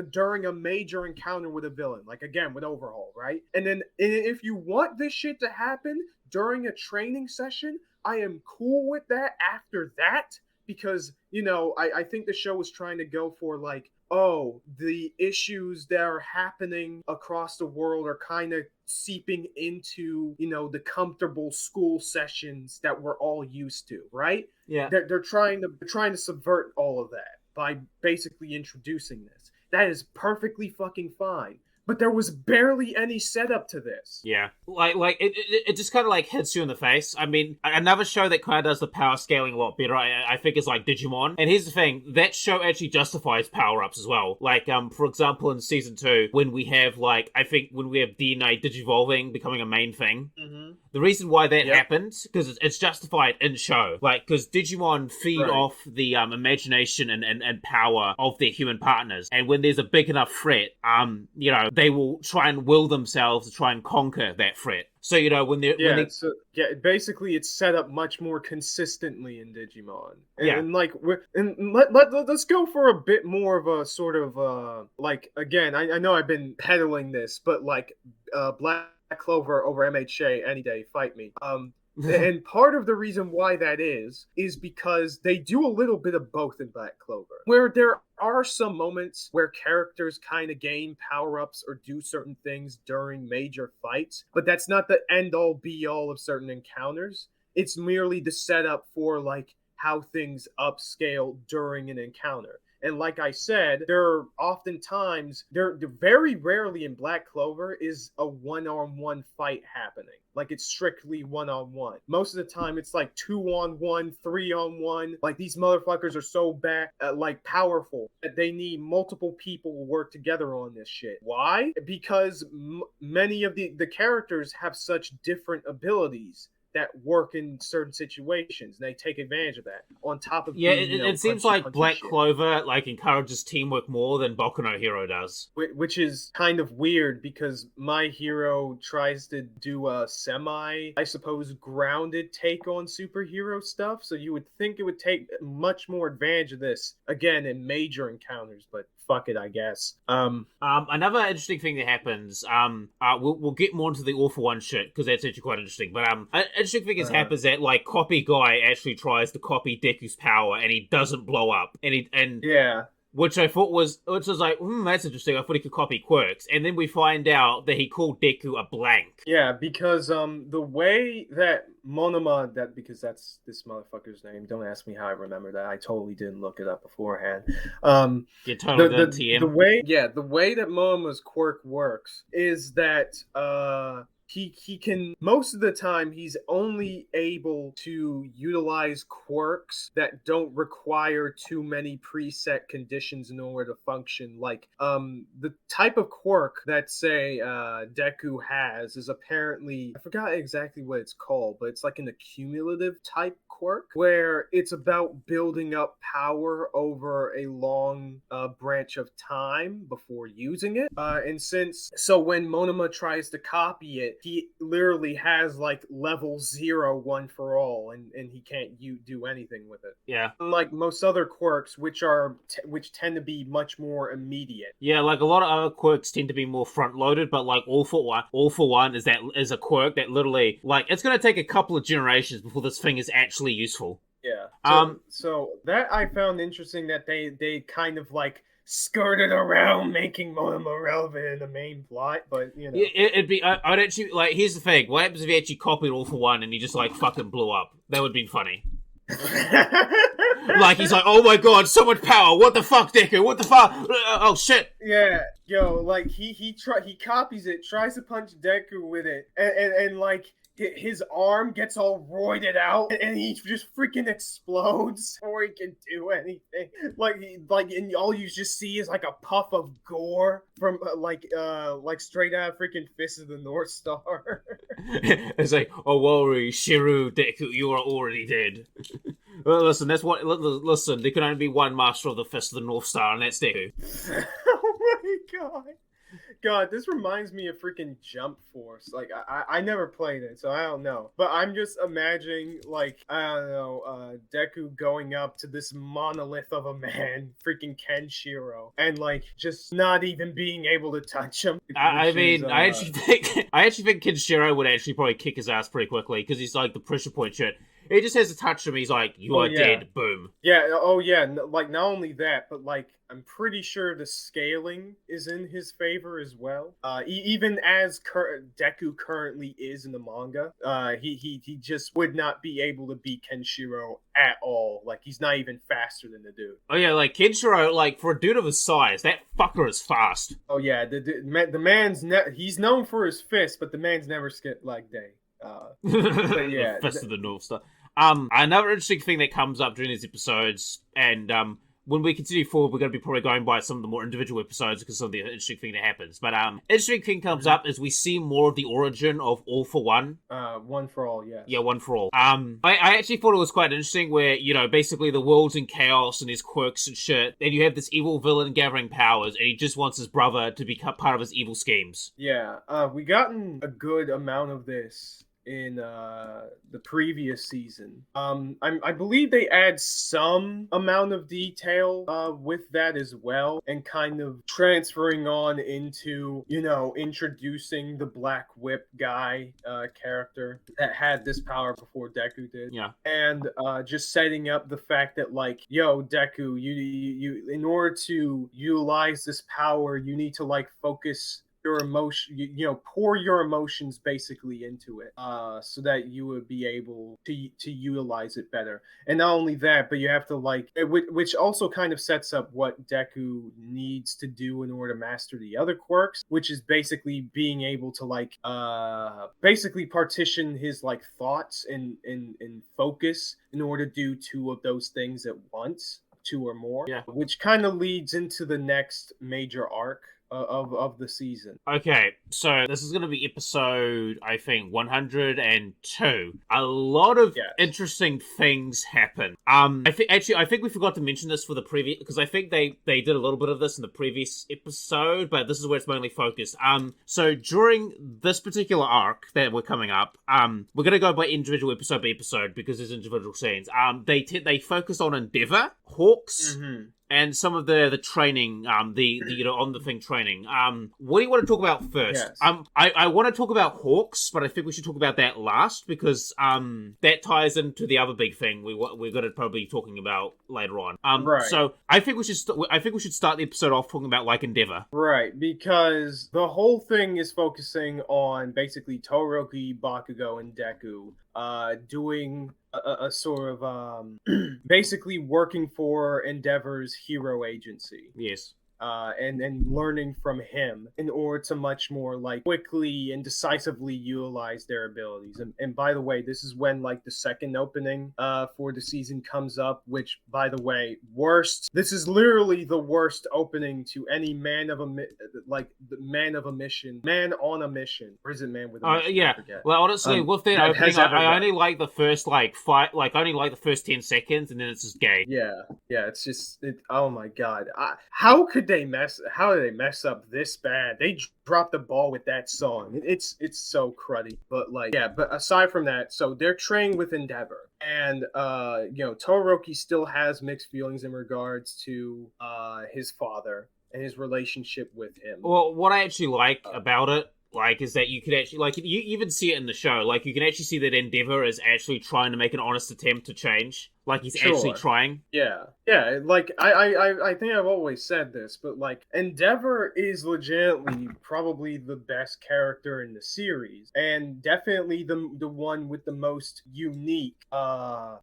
Speaker 2: during a major encounter with a villain, like again with Overhaul, right? And then if you want this shit to happen during a training session, I am cool with that after that. Because, you know, I think the show was trying to go for, like, oh, the issues that are happening across the world are kind of seeping into, you know, the comfortable school sessions that we're all used to, right?
Speaker 1: Yeah.
Speaker 2: They're trying to subvert all of that by basically introducing this. That is perfectly fucking fine. But there was barely any setup to this.
Speaker 1: Yeah. Like it just kind of like hits you in the face. I mean, another show that kind of does the power scaling a lot better, I think, is like Digimon. And here's the thing, that show actually justifies power-ups as well. Like, for example, in season 2, when we have, like, I think when we have DNA digivolving becoming a main thing, The reason why that happened, because it's justified in show. Like, because Digimon feed off the imagination and power of their human partners. And when there's a big enough threat, they will try and will themselves to try and conquer that threat. So, when they're...
Speaker 2: basically it's set up much more consistently in Digimon. And let's go for a bit more of a sort of, again, I know I've been peddling this, but, Black Clover over MHA any day, fight me. And part of the reason why that is because they do a little bit of both in Black Clover, where there are some moments where characters kind of gain power-ups or do certain things during major fights, but that's not the end-all be-all of certain encounters. It's merely the setup for, how things upscale during an encounter. And like I said, there very rarely in Black Clover is a one-on-one fight happening. It's strictly one-on-one. Most of the time, it's 2-on-1, 3-on-1. These motherfuckers are so bad, powerful, that they need multiple people to work together on this shit. Why? Because many of the characters have such different abilities that work in certain situations, and they take advantage of that. On top of
Speaker 1: it seems like Black Clover encourages teamwork more than Boku no Hero does,
Speaker 2: which is kind of weird because My Hero tries to do a semi, I suppose, grounded take on superhero stuff. So you would think it would take much more advantage of this again in major encounters, but fuck it, I guess.
Speaker 1: Another interesting thing that happens, we'll get more into the All for One shit, because that's actually quite interesting, but an interesting thing happens that, Copy Guy actually tries to copy Deku's power, and he doesn't blow up, which I thought was that's interesting. I thought he could copy Quirks, and then we find out that he called Deku a blank.
Speaker 2: Yeah, because the way that Monoma, because that's this motherfucker's name. Don't ask me how I remember that. I totally didn't look it up beforehand.
Speaker 1: You totally didn't, TM.
Speaker 2: The way that Monoma's quirk works is that he can, most of the time, he's only able to utilize quirks that don't require too many preset conditions in order to function. The type of quirk that, say, Deku has is apparently, I forgot exactly what it's called, but it's an accumulative type quirk, where it's about building up power over a long branch of time before using it. So when Monoma tries to copy it, he literally has level 0 one for all, and he can't do anything with it.
Speaker 1: Yeah.
Speaker 2: Unlike most other quirks, which tend to be much more immediate.
Speaker 1: Yeah, a lot of other quirks tend to be more front loaded, but All for One is a quirk that literally it's gonna take a couple of generations before this thing is actually useful.
Speaker 2: Yeah. So that I found interesting, that they kind of skirted around making Monoma relevant in the main plot, but
Speaker 1: it'd be. I'd actually here's the thing: what happens if he actually copied All for One and he just fucking blew up? That would be funny. He's oh my god, so much power! What the fuck, Deku? What the fuck? Oh shit!
Speaker 2: Yeah, he copies it, tries to punch Deku with it, and his arm gets all roided out, and he just freaking explodes before he can do anything. And all you just see is a puff of gore from straight out of freaking Fist of the North Star.
Speaker 1: It's oh worry, Shiru, Deku, you are already dead. Well, listen, listen, there can only be one master of the Fist of the North Star, and that's Deku.
Speaker 2: Oh my god. God, this reminds me of freaking Jump Force. I never played it, so I don't know. But I'm just imagining, Deku going up to this monolith of a man, freaking Kenshiro, and, just not even being able to touch him.
Speaker 1: I actually think Kenshiro would actually probably kick his ass pretty quickly, because he's, the pressure point shit. He just has to touch him, he's you are dead, boom.
Speaker 2: Yeah, not only that, but, I'm pretty sure the scaling is in his favor as well. Even as Deku currently is in the manga, he just would not be able to beat Kenshiro at all. He's not even faster than the dude.
Speaker 1: Oh yeah, Kenshiro, for a dude of his size, that fucker is fast.
Speaker 2: Oh yeah, the man's he's known for his fist, but the man's never skipped leg day. But yeah,
Speaker 1: the Fist of the North Star. Another interesting thing that comes up during these episodes, and when we continue forward, we're going to be probably going by some of the more individual episodes because of the interesting thing that happens. But interesting thing comes up is we see more of the origin of All for One.
Speaker 2: One for All, yes.
Speaker 1: Yeah, One for All. I actually thought it was quite interesting where, you know, basically the world's in chaos and there's quirks and shit, and you have this evil villain gathering powers, and he just wants his brother to become part of his evil schemes.
Speaker 2: Yeah, we gotten a good amount of this in the previous season. I believe they add some amount of detail with that as well, and kind of transferring on into, you know, introducing the Black Whip guy character that had this power before Deku did.
Speaker 1: Yeah.
Speaker 2: And just setting up the fact that, like, yo, Deku, you in order to utilize this power, you need to, like, focus your emotion, you know, pour your emotions basically into it, so that you would be able to utilize it better. And not only that, but you have to, like, which also kind of sets up what Deku needs to do in order to master the other quirks, which is basically being able to, like, basically partition his, like, thoughts and focus in order to do two of those things at once, two or more.
Speaker 1: Yeah. Which
Speaker 2: kind of leads into the next major arc of the season.
Speaker 1: Okay, so this is going to be episode, I think, 102. A lot of interesting things happen. I think we forgot to mention this for the previous, because I think they did a little bit of this in the previous episode, but this is where it's mainly focused. So during this particular arc that we're coming up, we're going to go by individual episode by episode because there's individual scenes. They focus on Endeavor, Hawks, and some of the training, the you know, on the thing training. What do you want to talk about first?
Speaker 2: Yes.
Speaker 1: I want to talk about Hawks, but I think we should talk about that last because that ties into the other big thing we're going to probably be talking about later on.
Speaker 2: Right.
Speaker 1: So I think we should start the episode off talking about, like, Endeavor.
Speaker 2: Right, because the whole thing is focusing on basically Todoroki, Bakugo, and Deku doing a sort of basically working for Endeavor's hero agency.
Speaker 1: Yes.
Speaker 2: And learning from him in order to much more, like, quickly and decisively utilize their abilities. And by the way, this is when, like, the second opening for the season comes up, which, by the way, this is literally the worst opening to any man on a mission, or is it man with a mission?
Speaker 1: Yeah. Well, honestly, with that opening, I only like the first, like, I only like the first 10 seconds, and then it's just gay.
Speaker 2: Yeah, it's just, oh my god. How did they mess up this bad? They dropped the ball with that song. It's so cruddy. But, like, yeah, but aside from that, so they're training with Endeavor. And, you know, Todoroki still has mixed feelings in regards to his father and his relationship with him.
Speaker 1: Well, what I actually like about it, like, is that you could actually, like, you even see it in the show. Like, you can actually see that Endeavor is actually trying to make an honest attempt to change. Like, he's actually trying.
Speaker 2: Yeah, like, I think I've always said this, but, like, Endeavor is legitimately probably the best character in the series, and definitely the one with the most unique, I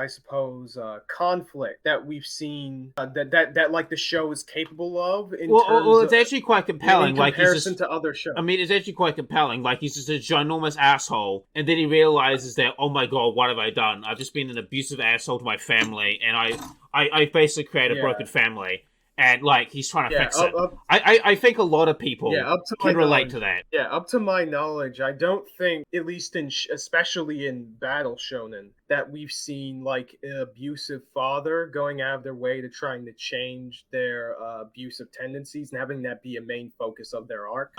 Speaker 2: suppose, conflict that we've seen, that like, the show is capable of.
Speaker 1: Well, it's actually quite compelling.
Speaker 2: In comparison to other shows.
Speaker 1: I mean, it's actually quite compelling. Like, he's just a ginormous asshole, and then he realizes that, oh my god, what have I done? I've just been an abusive asshole to my family, and I basically created a broken family, and, like, he's trying to fix it. I think a lot of people can relate to that.
Speaker 2: Yeah, up to my knowledge, I don't think, at least especially in Battle Shonen, that we've seen, like, an abusive father going out of their way to trying to change their abusive tendencies and having that be a main focus of their arc.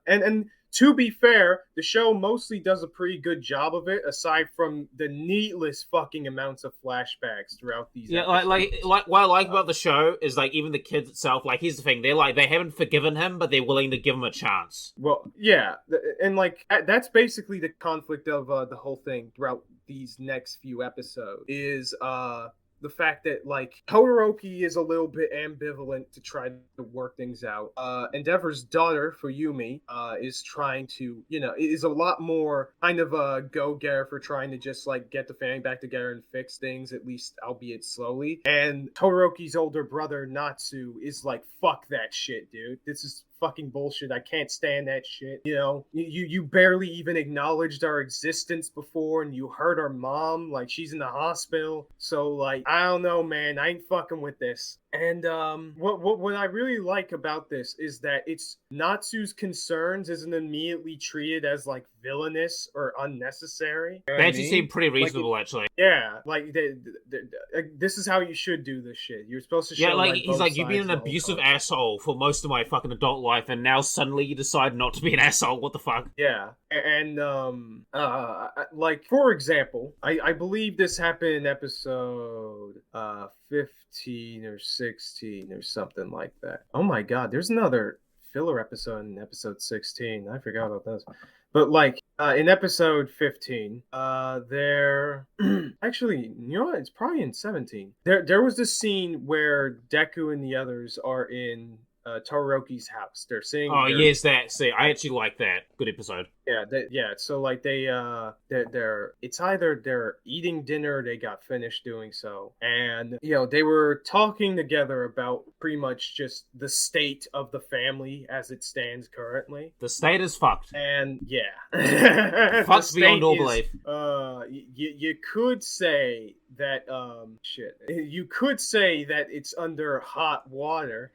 Speaker 2: And to be fair, the show mostly does a pretty good job of it, aside from the needless fucking amounts of flashbacks throughout these episodes.
Speaker 1: like what I like about the show is, like, even the kids itself, like, here's the thing, they haven't forgiven him, but they're willing to give him a chance.
Speaker 2: Well, yeah, and, like, that's basically the conflict of the whole thing throughout these next few episodes, is the fact that, like, Todoroki is a little bit ambivalent to try to work things out. Endeavor's daughter, Fuyumi, is trying to, you know, is a lot more kind of a go-getter for trying to just, like, get the family back together and fix things, at least albeit slowly. And Todoroki's older brother, Natsu, is like, fuck that shit, dude. This is fucking bullshit. I can't stand that shit. You know, you barely even acknowledged our existence before, and you hurt our mom, like she's in the hospital. So like, I don't know, man. I ain't fucking with this. And what I really like about this is that it's Natsu's concerns isn't immediately treated as like villainous or unnecessary.
Speaker 1: They actually seem pretty reasonable, actually.
Speaker 2: Yeah, like this is how you should do this shit. You're supposed to show.
Speaker 1: Yeah, like he's like, you've been an abusive asshole for most of my fucking adult life, and now suddenly you decide not to be an asshole. What the fuck?
Speaker 2: Yeah, and like for example, I believe this happened in episode 15 or 16 or something like that. Oh my god, there's another filler episode in episode 16. I forgot about this. But like in episode 15, there actually, you know what? It's probably in 17. There was this scene where Deku and the others are in Todoroki's house. They're seeing.
Speaker 1: Oh yes, that. See, I actually like that. Good episode.
Speaker 2: Yeah. So like they're it's either they're eating dinner or they got finished doing so, and you know they were talking together about pretty much just the state of the family as it stands currently.
Speaker 1: The state is fucked.
Speaker 2: And yeah,
Speaker 1: fucked beyond all belief.
Speaker 2: You could say that you could say that it's under hot water.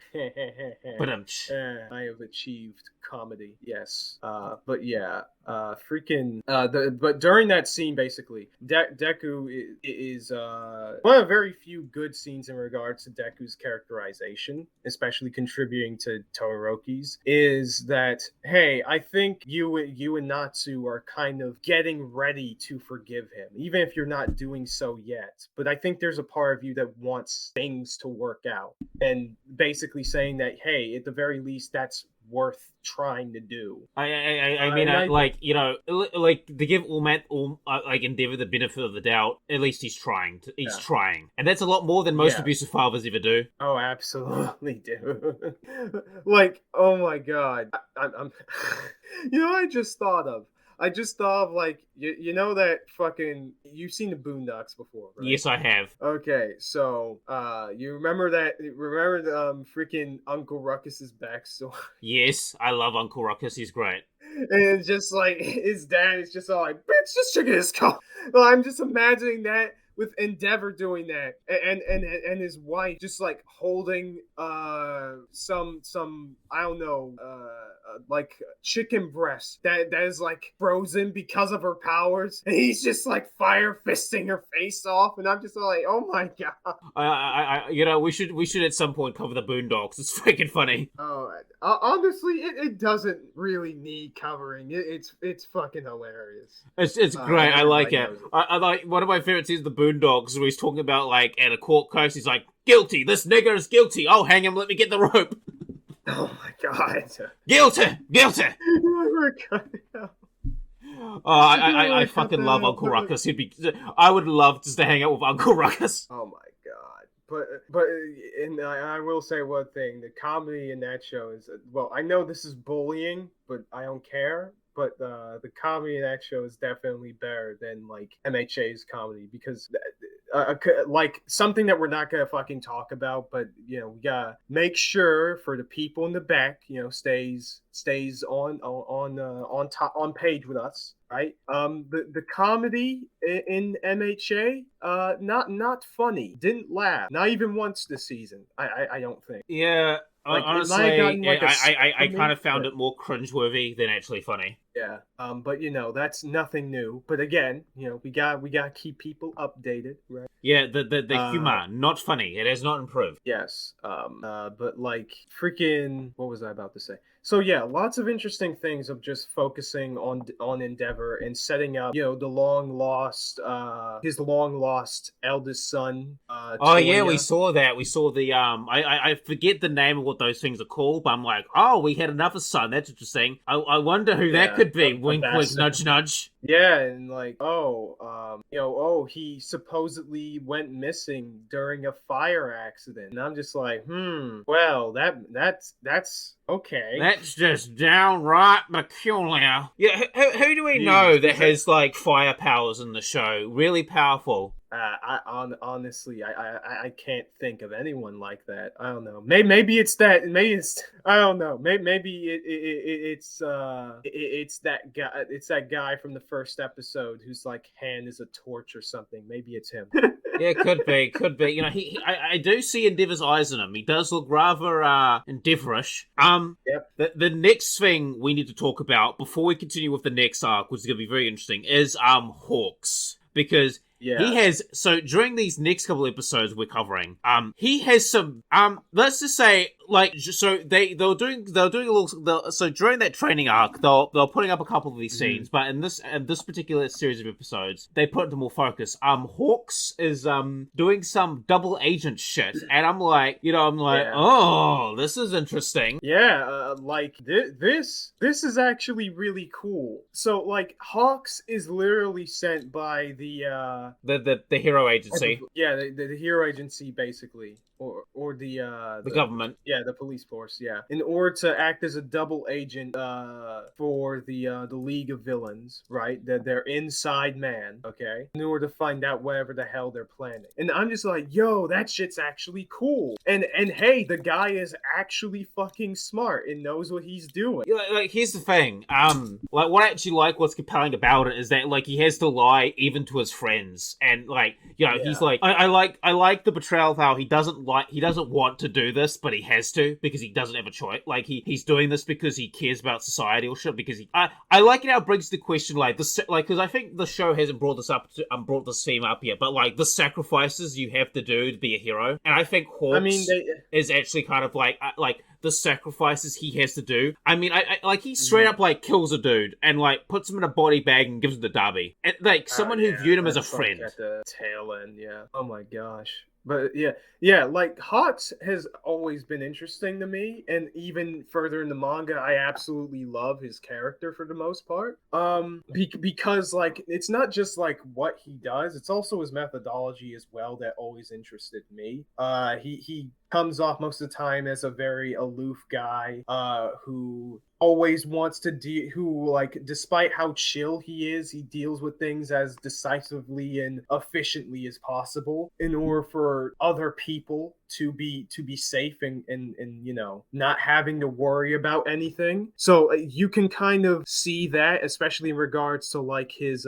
Speaker 1: But
Speaker 2: I have achieved comedy, yes. But yeah, but during that scene, basically, Deku is one of the very few good scenes in regards to Deku's characterization, especially contributing to Todoroki's, is that, hey, I think you and Natsu are kind of getting ready to forgive him, even if you're not doing so yet. But I think there's a part of you that wants things to work out, and basically saying that, hey, at the very least, that's worth trying to do.
Speaker 1: I mean, like, you know, like to give like Endeavor the benefit of the doubt, at least he's trying. He's trying, and that's a lot more than most abusive fathers ever do.
Speaker 2: Oh, absolutely, dude. Like, oh my god, I'm you know, I just thought of like you know that fucking, you've seen the Boondocks before, right?
Speaker 1: Yes, I have.
Speaker 2: Okay, so you remember the freaking Uncle Ruckus's backstory?
Speaker 1: Yes, I love Uncle Ruckus. He's great.
Speaker 2: And it's just like his dad is just all like, bitch, just check his car. Well, I'm just imagining that with Endeavor doing that, and his wife just like holding some I don't know, like chicken breast that is like frozen because of her powers, and he's just like fire fisting her face off, and I'm just like, oh my god.
Speaker 1: I you know, we should at some point cover the Boondocks. It's freaking funny.
Speaker 2: Oh, honestly, it doesn't really need covering. It's fucking hilarious.
Speaker 1: It's great. I like it. I like, one of my favorites is the Boondocks, where he's talking about like at a court case. He's like, guilty. This nigger is guilty. I'll hang him. Let me get the rope.
Speaker 2: Oh my god.
Speaker 1: Guilty. I fucking love Uncle Ruckus. I would love just to hang out with Uncle Ruckus.
Speaker 2: Oh my god. But and I will say one thing: the comedy in that show is, well, I know this is bullying, but I don't care. But the comedy in that show is definitely better than like MHA's comedy, because like something that we're not gonna fucking talk about, but you know, we gotta make sure for the people in the back, you know, stays on page with us, right? The comedy in MHA, not funny, didn't laugh, not even once this season. I don't think.
Speaker 1: Yeah. Like, honestly, I kind of found it more cringeworthy than actually funny.
Speaker 2: Yeah, but you know, that's nothing new. But again, you know, we gotta keep people updated, right?
Speaker 1: Yeah, the humor, not funny. It has not improved.
Speaker 2: Yes, but like freaking, what was I about to say? So yeah, lots of interesting things of just focusing on Endeavor and setting up, you know, the his long lost eldest son.
Speaker 1: Oh yeah, we saw that. We saw the I forget the name of what those things are called, but I'm like, oh, we had another son. That's interesting. I wonder who that could be. Wink, wink, nudge, nudge.
Speaker 2: Yeah, and like, he supposedly went missing during a fire accident, and I'm just like, well, that's okay.
Speaker 1: That's just downright peculiar. Yeah, who do we know that has like fire powers in the show? Really powerful.
Speaker 2: Honestly, I can't think of anyone like that. I don't know. Maybe it's that. Maybe it's I don't know. Maybe it's that guy. It's that guy from the first episode whose like hand is a torch or something. Maybe it's him.
Speaker 1: Yeah, could be. You know, I do see Endeavor's eyes in him. He does look rather Endeavorish.
Speaker 2: Yep.
Speaker 1: The next thing we need to talk about before we continue with the next arc, which is going to be very interesting, is Hawks, because he has, so during these next couple episodes we're covering, he has some, let's just say, like, so they were doing a little, so during that training arc, they were putting up a couple of these scenes, but in this particular series of episodes, they put into more focus. Hawks is, doing some double agent shit, and I'm like, oh, this is interesting.
Speaker 2: Yeah, like, this is actually really cool. So, like, Hawks is literally sent by the
Speaker 1: hero agency.
Speaker 2: The hero agency, basically. Or the
Speaker 1: government.
Speaker 2: Yeah, the police force, yeah. In order to act as a double agent for the League of Villains, right? They're inside man, okay? In order to find out whatever the hell they're planning. And I'm just like, yo, that shit's actually cool. And hey, the guy is actually fucking smart and knows what he's doing.
Speaker 1: Like, here's the thing. Like, what I actually like, what's compelling about it is that, like, he has to lie even to his friends. And, like, he's like, I like the portrayal of how he doesn't want to do this, but he has to because he doesn't have a choice. Like, he's doing this because he cares about society or shit. Because I like it how it brings the question, like, because I think the show hasn't brought this theme up yet, but like the sacrifices you have to do to be a hero, and I think Hawks is actually kind of like the sacrifices he has to do. I mean, I like, he straight up like kills a dude and like puts him in a body bag and gives him the derby, and like someone who viewed him as a friend.
Speaker 2: At the tail end, yeah. Oh my gosh. But yeah, like, Hawks has always been interesting to me, and even further in the manga, I absolutely love his character for the most part. Because, like, it's not just like what he does, it's also his methodology as well that always interested me. He comes off most of the time as a very aloof guy, who always wants to who, like, despite how chill he is, he deals with things as decisively and efficiently as possible in order for other people to be safe and not having to worry about anything. So you can kind of see that, especially in regards to like his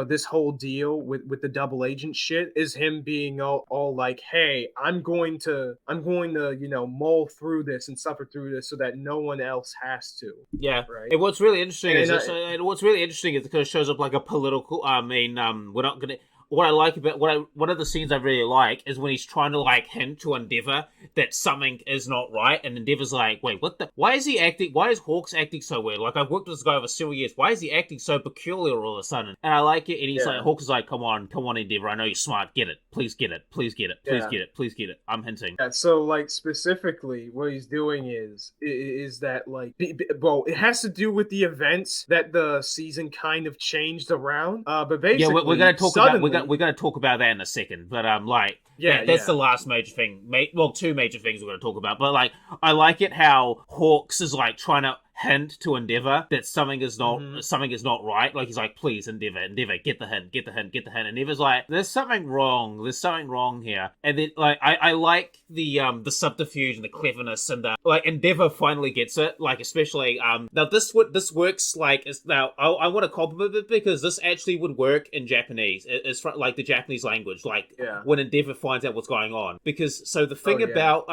Speaker 2: this whole deal with the double agent shit, is him being all like, hey, I'm going to mull through this and suffer through this so that no one else has to.
Speaker 1: Yeah,
Speaker 2: right.
Speaker 1: And what's really interesting is it kind of shows up like a political. We're not gonna. What I like about one of the scenes I really like is when he's trying to like hint to Endeavor that something is not right, and Endeavor's like, wait, what the? Why is Hawks acting so weird? Like, I've worked with this guy over several years. Why is he acting so peculiar all of a sudden? And I like it, and he's like, Hawks is like, come on, Endeavor, I know you're smart, get it, please get it, please get it, please get it, please get it. I'm hinting.
Speaker 2: Yeah, so like specifically, what he's doing is that like, well, it has to do with the events that the season kind of changed around. But basically,
Speaker 1: we're gonna talk about we're going to talk about that in a second, but that's the last major thing. Two major things we're going to talk about. But like, I like it how Hawks is like trying to hint to Endeavor that something is not right. Like, he's like, please, Endeavor, get the hint. And Endeavor's like, there's something wrong here. And then like, I like the subterfuge and the cleverness, and the like, Endeavor finally gets it. Like, especially now this works like, I want to compliment it because this actually would work in Japanese. It's like the Japanese language, like when Endeavor finds out what's going on. Because so the thing about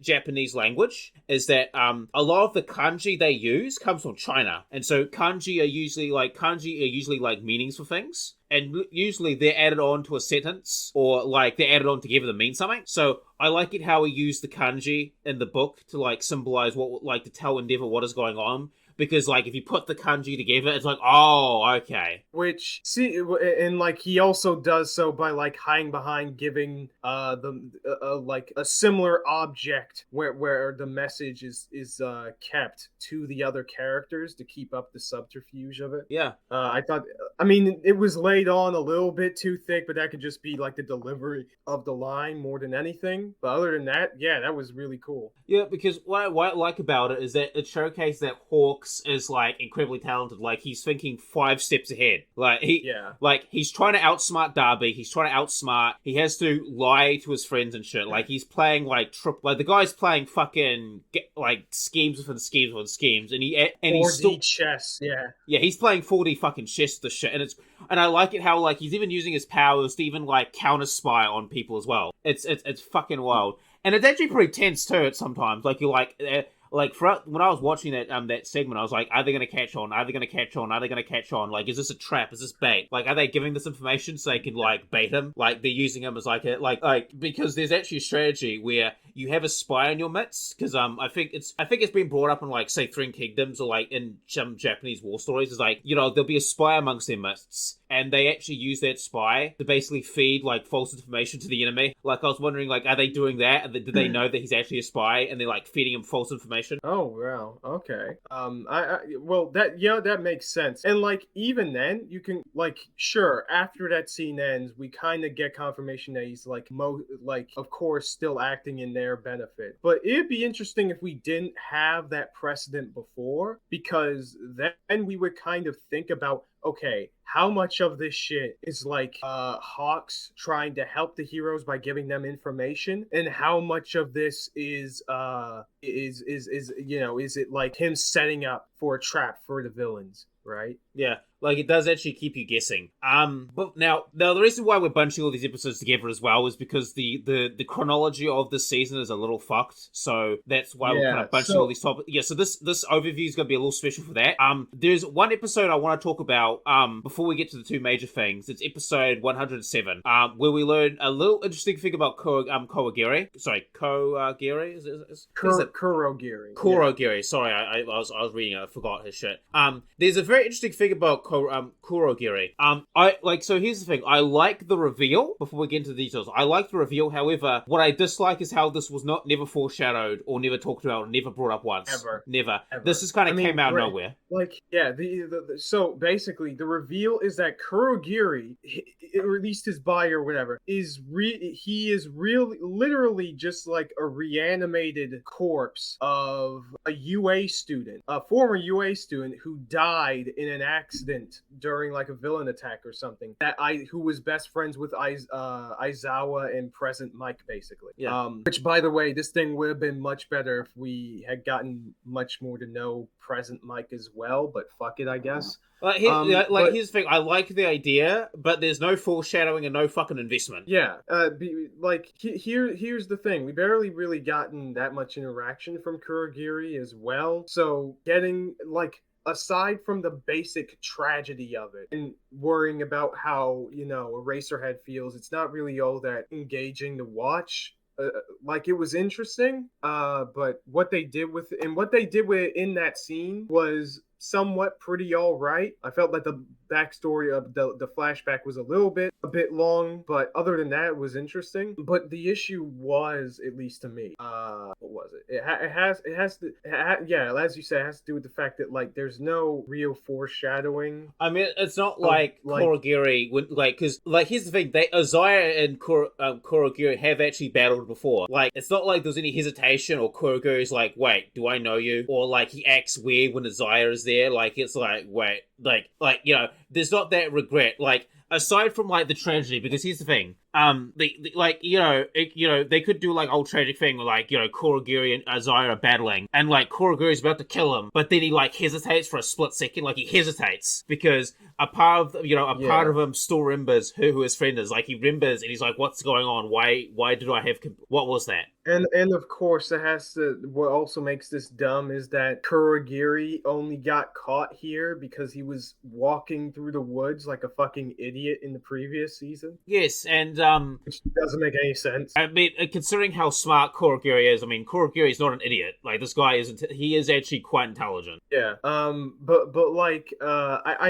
Speaker 1: Japanese language is that a lot of the kanji they use comes from China, and so kanji are usually like meanings for things, and usually they're added on to a sentence, or like they're added on together to mean something. So I like it how he used the kanji in the book to like symbolize what, like, to tell Endeavor what is going on. Because, like, if you put the kanji together, it's like, oh, okay.
Speaker 2: Which, see, and, like, he also does so by, like, hiding behind giving like, a similar object where the message is kept to the other characters to keep up the subterfuge of it.
Speaker 1: Yeah.
Speaker 2: I mean, it was laid on a little bit too thick, but that could just be, like, the delivery of the line more than anything. But other than that, yeah, that was really cool.
Speaker 1: Yeah, because what I like about it is that it showcased that Hawks Max is like incredibly talented. Like he's thinking 5 steps ahead. Like he's trying to outsmart Darby. He's trying to outsmart. He has to lie to his friends and shit. Like he's playing like the guy's playing fucking like schemes within schemes within schemes, and he's still
Speaker 2: chess.
Speaker 1: Yeah, he's playing 4D fucking chess. The shit, and I like it how like he's even using his powers to even like counter spy on people as well. It's fucking wild. And it's actually pretty tense too at sometimes. Like you're like when I was watching that segment, I was like, are they going to catch on? Are they going to catch on? Are they going to catch on? Like, is this a trap? Is this bait? Like, are they giving this information so they can like bait him? Like they're using him as like because there's actually a strategy where you have a spy in your midst. Because I think it's been brought up in like say Three Kingdoms or like in some Japanese war stories. It's like there'll be a spy amongst their midsts. And they actually use that spy to basically feed like false information to the enemy. Like I was wondering, like, are they doing that? And did they know that he's actually a spy? And they're like feeding him false information.
Speaker 2: Oh wow, okay. That makes sense. And like even then, you can like sure after that scene ends, we kind of get confirmation that he's like of course still acting in their benefit. But it'd be interesting if we didn't have that precedent before, because then we would kind of think about, okay, how much of this shit is like Hawks trying to help the heroes by giving them information, and how much of this is it like him setting up for a trap for the villains, right?
Speaker 1: Yeah, like it does actually keep you guessing. But now the reason why we're bunching all these episodes together as well is because the chronology of this season is a little fucked. So that's why we're kind of bunching all these topics. Yeah, so this overview is going to be a little special for that. There's one episode I want to talk about before we get to the two major things. It's episode 107, where we learn a little interesting thing about Kurogiri. Sorry, Kurogiri? Is it
Speaker 2: Kurogiri.
Speaker 1: Kurogiri. Sorry, I was reading it. I forgot his shit. There's a very interesting thing about Kurogiri. So here's the thing. I like the reveal. Before we get into the details, I like the reveal. However, what I dislike is how this was never foreshadowed or never talked about or never brought up once. Never. This just kind of came out of nowhere.
Speaker 2: Like, yeah, so basically the reveal is that Kurogiri, or at least his buyer or whatever, is literally just like a reanimated corpse of a UA student, a former UA student who died in an accident during like a villain attack or something, who was best friends with Aizawa and Present Mike, basically.
Speaker 1: Yeah.
Speaker 2: Which, by the way, this thing would have been much better if we had gotten much more to know Present Mike as well, but fuck it, I guess.
Speaker 1: Here's the thing. I like the idea, but there's no foreshadowing and no fucking investment.
Speaker 2: Yeah. Here's the thing. We barely really gotten that much interaction from Kurogiri as well. So getting like, aside from the basic tragedy of it and worrying about how, Eraserhead feels, it's not really all that engaging to watch. Like, it was interesting, but what they did with it in that scene was somewhat pretty all right. I felt like the backstory of the flashback was a bit long, but other than that, it was interesting. But the issue was, at least to me, what was it? As you said, it has to do with the fact that like there's no real foreshadowing.
Speaker 1: I mean, it's not like Kurogiri would because here's the thing: Azaya and Kurogiri have actually battled before. Like, it's not like there's any hesitation or Kurogiri's like, wait, do I know you? Or like he acts weird when Azaya is there. Like, it's like, wait, there's not that regret. Like, aside from like the tragedy, because here's the thing. They could do like old tragic thing where like, Kurogiri and Azaya are battling and like Kurogiri's about to kill him, but then he like hesitates for a split second. Like, he hesitates because a part of him still remembers who his friend is. Like, he remembers and he's like, what's going on? Why did I have, what was that?
Speaker 2: And of course, what also makes this dumb is that Kurogiri only got caught here because he was walking through the woods like a fucking idiot in the previous season.
Speaker 1: Yes, and
Speaker 2: which doesn't make any sense.
Speaker 1: I mean, considering how smart Kurogiri is, I mean, Kurogiri is not an idiot. Like, this guy he is actually quite intelligent.
Speaker 2: Yeah. I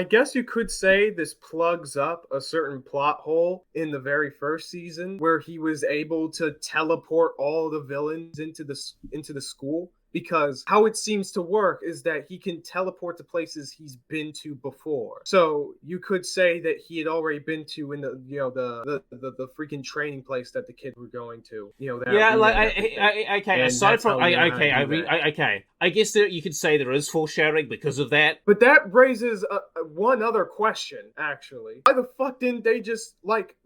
Speaker 2: guess you could say this plugs up a certain plot hole in the very first season where he was able to teleport all the villains into the school because how it seems to work is that he can teleport to places he's been to before. So you could say that he had already been to in the the freaking training place that the kids were going to.
Speaker 1: I guess that you could say there is foreshadowing because of that.
Speaker 2: But that raises one other question, actually. Why the fuck didn't they just,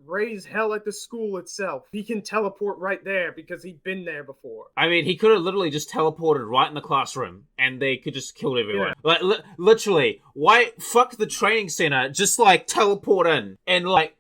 Speaker 2: raise hell at the school itself? He can teleport right there because he'd been there before.
Speaker 1: I mean, he could have literally just teleported right in the classroom and they could just kill everyone. Yeah. Literally, why fuck the training center? Just, teleport in and, why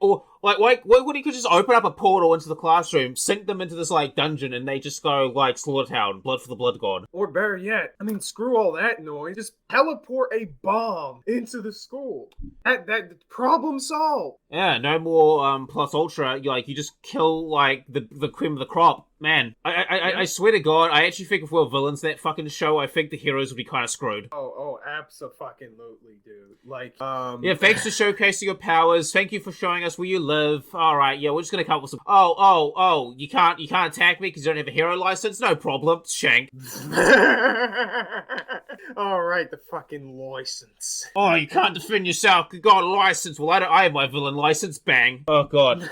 Speaker 1: wouldn't he could just open up a portal into the classroom, sink them into this, dungeon, and they just go, Slaughtertown, blood for the blood god.
Speaker 2: Or better yet, screw all that noise. Just teleport a bomb into the school. That problem solved.
Speaker 1: Yeah, no more, plus ultra. You just kill, the cream of the crop. Man, I swear to God, I actually think if we're villains in that fucking show, I think the heroes would be kind of screwed.
Speaker 2: Oh, abso-fucking-lutely, dude.
Speaker 1: Yeah, thanks for showcasing your powers. Thank you for showing us where you live. Alright, yeah, we're just gonna come up with some... Oh, you can't attack me because you don't have a hero license? No problem, shank.
Speaker 2: Alright, the fucking license.
Speaker 1: Oh, you can't defend yourself. You got a license. Well, I have my villain license. Bang. Oh, God.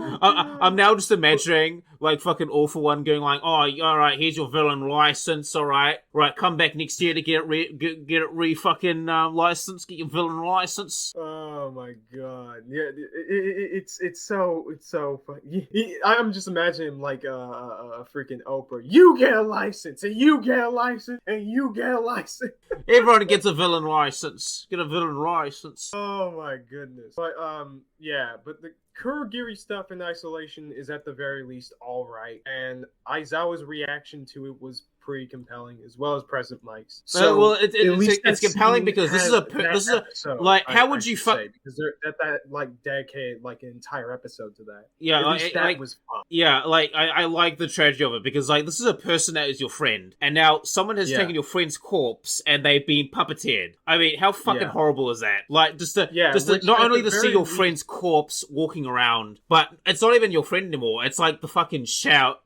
Speaker 1: I'm now just imagining, fucking All For One going alright, here's your villain license, alright. Right, come back next year to get it fucking licensed, get your villain license.
Speaker 2: Oh my God. Yeah, it's so funny. I'm just imagining a freaking Oprah. You get a license, and you get a license, and you get a license.
Speaker 1: Everyone gets a villain license. Get a villain license.
Speaker 2: Oh my goodness. But, but the Kurogiri stuff in isolation is at the very least alright, and Aizawa's reaction to it was pretty compelling, as well as President Mike's.
Speaker 1: So it's compelling because this is a how would you fuck?
Speaker 2: Because that dedicated an entire episode to that.
Speaker 1: Yeah,
Speaker 2: that was fun.
Speaker 1: Yeah, I like the tragedy of it because this is a person that is your friend, and now someone has taken your friend's corpse and they've been puppeteered. I mean, how fucking horrible is that? Just to not only to see your friend's corpse walking around, but it's not even your friend anymore. It's the fucking shell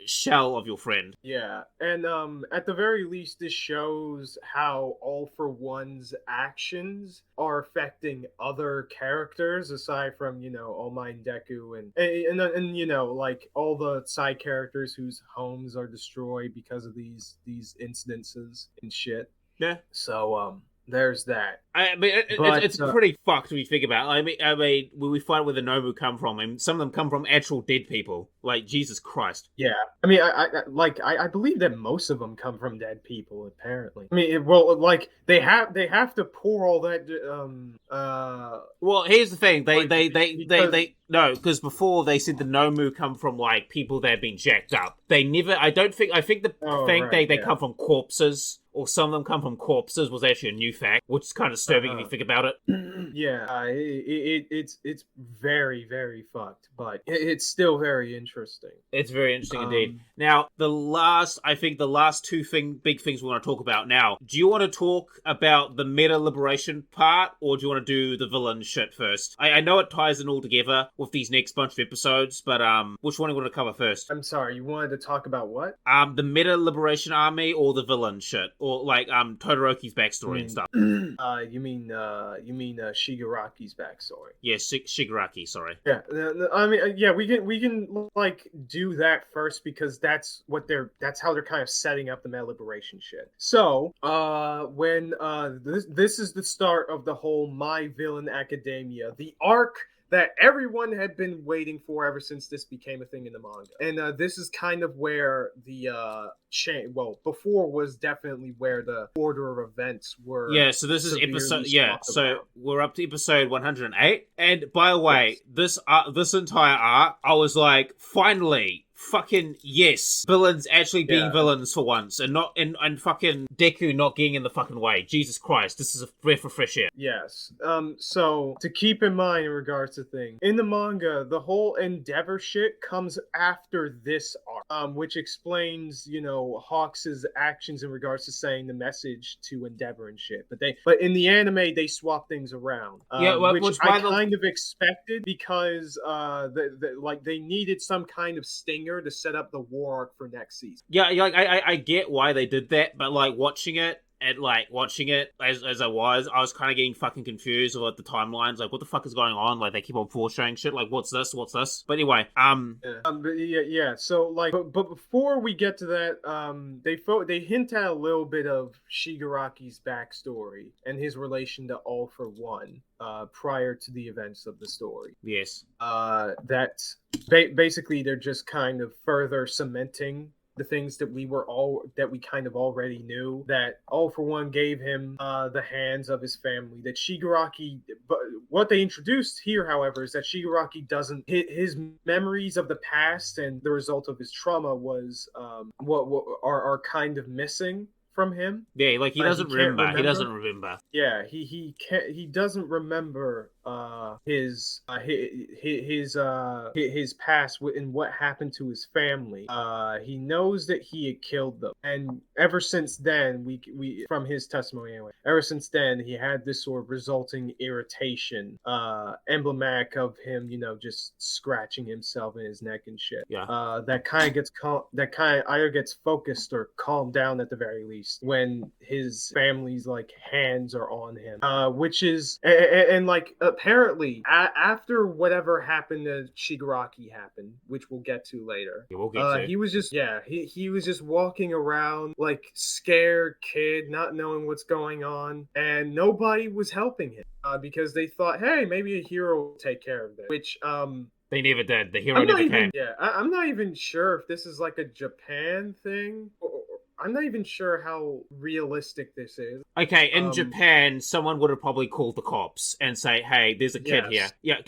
Speaker 1: of your friend.
Speaker 2: Yeah, and at the very least, this shows how All For One's actions are affecting other characters aside from, All Might and Deku and all the side characters whose homes are destroyed because of these incidences and shit.
Speaker 1: Yeah.
Speaker 2: So, there's that.
Speaker 1: I mean, it's pretty fucked when you think about it. I mean, when we find where the Nomu come from, and some of them come from actual dead people. Jesus Christ.
Speaker 2: Yeah. I mean, I believe that most of them come from dead people, apparently. I mean, they have to pour all that,
Speaker 1: Well, here's the thing. No, because before they said the Nomu come from, people that have been jacked up. They never, I think they come from corpses, or some of them come from corpses was actually a new fact, which is kind of disturbing if you think about it.
Speaker 2: Yeah, it's very, very fucked, but it's still very interesting.
Speaker 1: It's very interesting indeed. Now, the last two big things we want to talk about now. Do you want to talk about the meta-liberation part, or do you want to do the villain shit first? I know it ties in all together with these next bunch of episodes, but which one do you want to cover first?
Speaker 2: I'm sorry, you wanted to talk about what?
Speaker 1: The meta-liberation army or the villain shit? Or, Todoroki's backstory and stuff.
Speaker 2: You mean Shigaraki's backstory?
Speaker 1: Yeah, Shigaraki, sorry.
Speaker 2: Yeah, I mean, yeah, we can do that first because that's how they're kind of setting up the meta liberation shit. So, when this is the start of the whole My Villain Academia, the arc that everyone had been waiting for ever since this became a thing in the manga. And this is kind of where the before was definitely where the order of events were.
Speaker 1: Yeah, so this is episode, so we're up to episode 108. And by the way, this entire arc, I was like, finally, fucking yes, villains actually being villains for once, and not and fucking Deku not getting in the fucking way. Jesus Christ, this is a breath of fresh air.
Speaker 2: Yes. So to keep in mind in regards to things in the manga, the whole Endeavor shit comes after this arc. which explains, Hawks' actions in regards to saying the message to Endeavor and shit. But in the anime, they swap things around. Which I kind of expected because they needed some kind of stinger to set up the war arc for next season.
Speaker 1: Yeah, I get why they did that, but watching it as I was kind of getting fucking confused about the timelines. What the fuck is going on? They keep on foreshadowing shit. What's this? But anyway,
Speaker 2: So but before we get to that, they hint at a little bit of Shigaraki's backstory and his relation to All for One prior to the events of the story.
Speaker 1: Yes.
Speaker 2: Basically they're just kind of further cementing the things that we kind of already knew, that All for One gave him the hands of his family, that Shigaraki, but what they introduced here, however, is that Shigaraki doesn't, his memories of the past and the result of his trauma was what are kind of missing from him.
Speaker 1: Yeah, he doesn't remember. He doesn't remember.
Speaker 2: Yeah, he doesn't remember his past and what happened to his family. He knows that he had killed them, and ever since then, we from his testimony anyway, ever since then he had this sort of resulting irritation, emblematic of him, just scratching himself in his neck and shit.
Speaker 1: Yeah.
Speaker 2: That kind of either gets focused or calmed down at the very least when his family's hands are on him, which is and apparently after whatever happened to Shigaraki happened, which we'll get to later.
Speaker 1: Yeah, we'll get to.
Speaker 2: He was just he was just walking around scared kid, not knowing what's going on, and nobody was helping him because they thought, hey, maybe a hero will take care of this, which
Speaker 1: they never did. The hero never came.
Speaker 2: Yeah, I'm not even sure if this is a Japan thing. I'm not even sure how realistic this is.
Speaker 1: Okay, in Japan, someone would have probably called the cops and say, hey, there's a kid here. Yeah,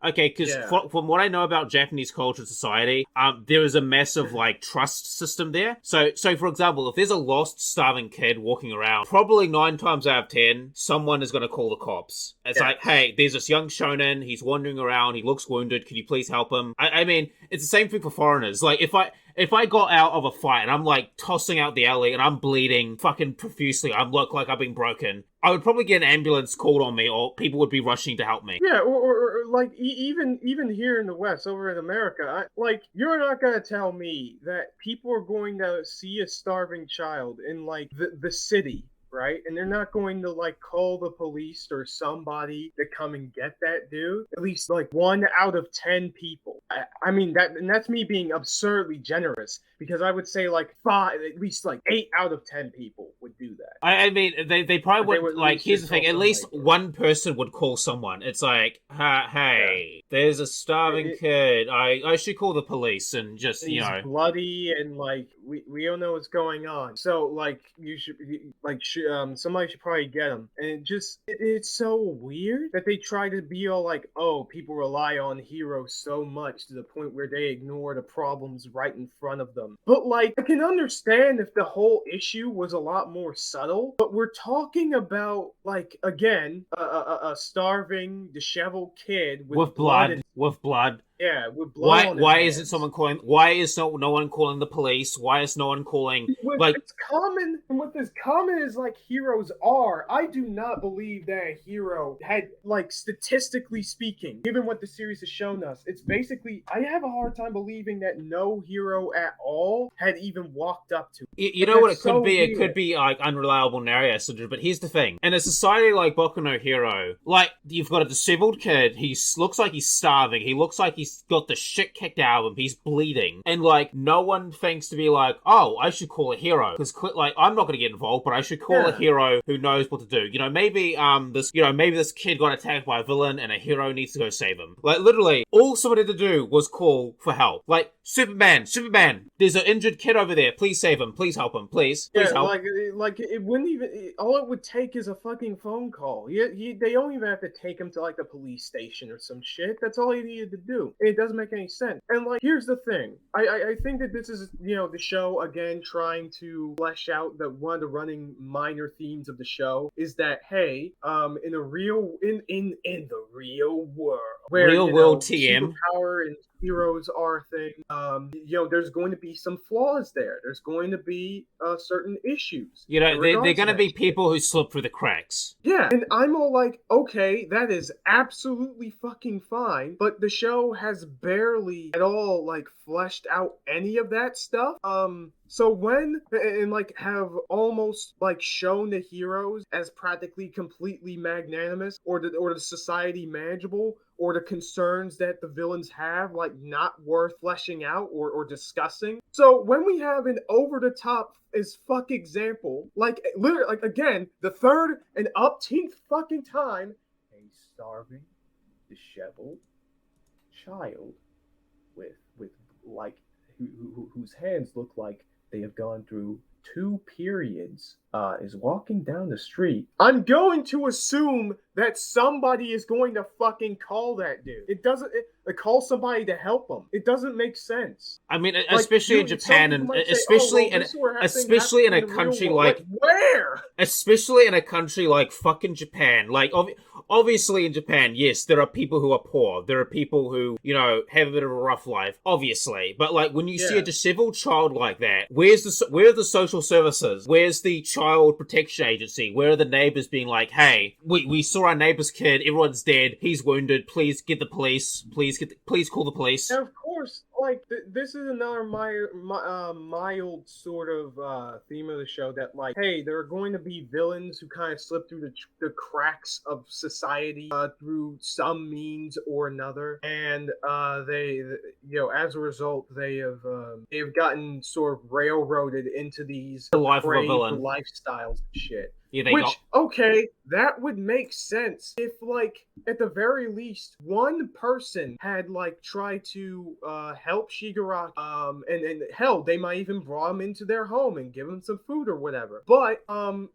Speaker 1: okay, because from what I know about Japanese culture and society, there is a massive, trust system there. So for example, if there's a lost, starving kid walking around, probably 9 times out of 10, someone is going to call the cops. It's hey, there's this young shonen, he's wandering around, he looks wounded, can you please help him? I mean, it's the same thing for foreigners. If I got out of a fight and I'm tossing out the alley and I'm bleeding fucking profusely, I look like I've been broken, I would probably get an ambulance called on me, or people would be rushing to help me.
Speaker 2: Yeah, or even here in the West, over in America, you're not gonna tell me that people are going to see a starving child in the city, right? And they're not going to call the police or somebody to come and get that dude. At least 1 out of 10 people. I mean that's me being absurdly generous, because I would say 5, at least 8 out of 10 people would do that.
Speaker 1: I mean they probably would here's the thing, at least one person would call someone. It's hey, there's a starving kid. I should call the police and just
Speaker 2: he's bloody and we don't know what's going on. So you should somebody should probably get him. And it's so weird that they try to be all oh, people rely on heroes so much to the point where they ignore the problems right in front of them. But I can understand if the whole issue was a lot more subtle, but we're talking about again a starving, disheveled kid with blood. Yeah, with blood.
Speaker 1: Why isn't someone calling? Why is no one calling the police? Why is no one calling?
Speaker 2: It's common, and what this common is heroes are. I do not believe that a hero had statistically speaking, given what the series has shown us, it's basically I have a hard time believing that no hero at all had even walked up to.
Speaker 1: You know what it could be? Weird. It could be unreliable narrator. But here's the thing: in a society like Boku no Hero, you've got a disheveled kid. He looks like he's starving. He looks like he's got the shit kicked out of him. He's bleeding, and no one thinks to be oh, I should call a hero, because I'm not going to get involved, but I should call a hero who knows what to do. Maybe this kid got attacked by a villain, and a hero needs to go save him. Literally, all someone had to do was call for help. Superman, there's an injured kid over there. Please save him. Please help him. Please help.
Speaker 2: It wouldn't even. All it would take is a fucking phone call. They don't even have to take him to the police station or some shit. That's all he needed to do. It doesn't make any sense. And like, here's the thing. I think that this is, the show again trying to flesh out that one of the running minor themes of the show is that, hey, in the real world, where
Speaker 1: real world TM
Speaker 2: superpower and heroes are a thing, there's going to be some flaws there. There's going to be certain issues.
Speaker 1: They're going to be people who slip through the cracks.
Speaker 2: Yeah, and I'm all like, okay, that is absolutely fucking fine, but the show has barely at all like fleshed out any of that stuff. So when and like have almost like shown the heroes as practically completely magnanimous, or the society manageable, or the concerns that the villains have like not worth fleshing out or discussing. So when we have an over the top as fuck example, like literally, like again, the third and upteenth fucking time, a starving, disheveled child with like whose hands look like they have gone through 2 periods is walking down the street. I'm going to assume that somebody is going to fucking call that dude. It doesn't call somebody to help him. It doesn't make sense.
Speaker 1: I mean, especially in Japan, and especially in a country like
Speaker 2: where?
Speaker 1: Especially in a country like fucking Japan. Like obviously in Japan, yes, there are people who are poor. There are people who, have a bit of a rough life, obviously. But like when you see a disheveled child like that, where are the social services? Where's the child protection agency? Where are the neighbors being like, hey, we saw our neighbor's kid, everyone's dead, he's wounded, please get the police, please call the police.
Speaker 2: And of course, like this is another mild sort of theme of the show, that like, hey, there are going to be villains who kind of slip through the cracks of society through some means or another, and they as a result they've gotten sort of railroaded into these
Speaker 1: the life of a villain
Speaker 2: lifestyles and shit.
Speaker 1: Yeah,
Speaker 2: okay, that would make sense if, like, at the very least, one person had, like, tried to help Shigaraki, and hell, they might even brought him into their home and give him some food or whatever. But,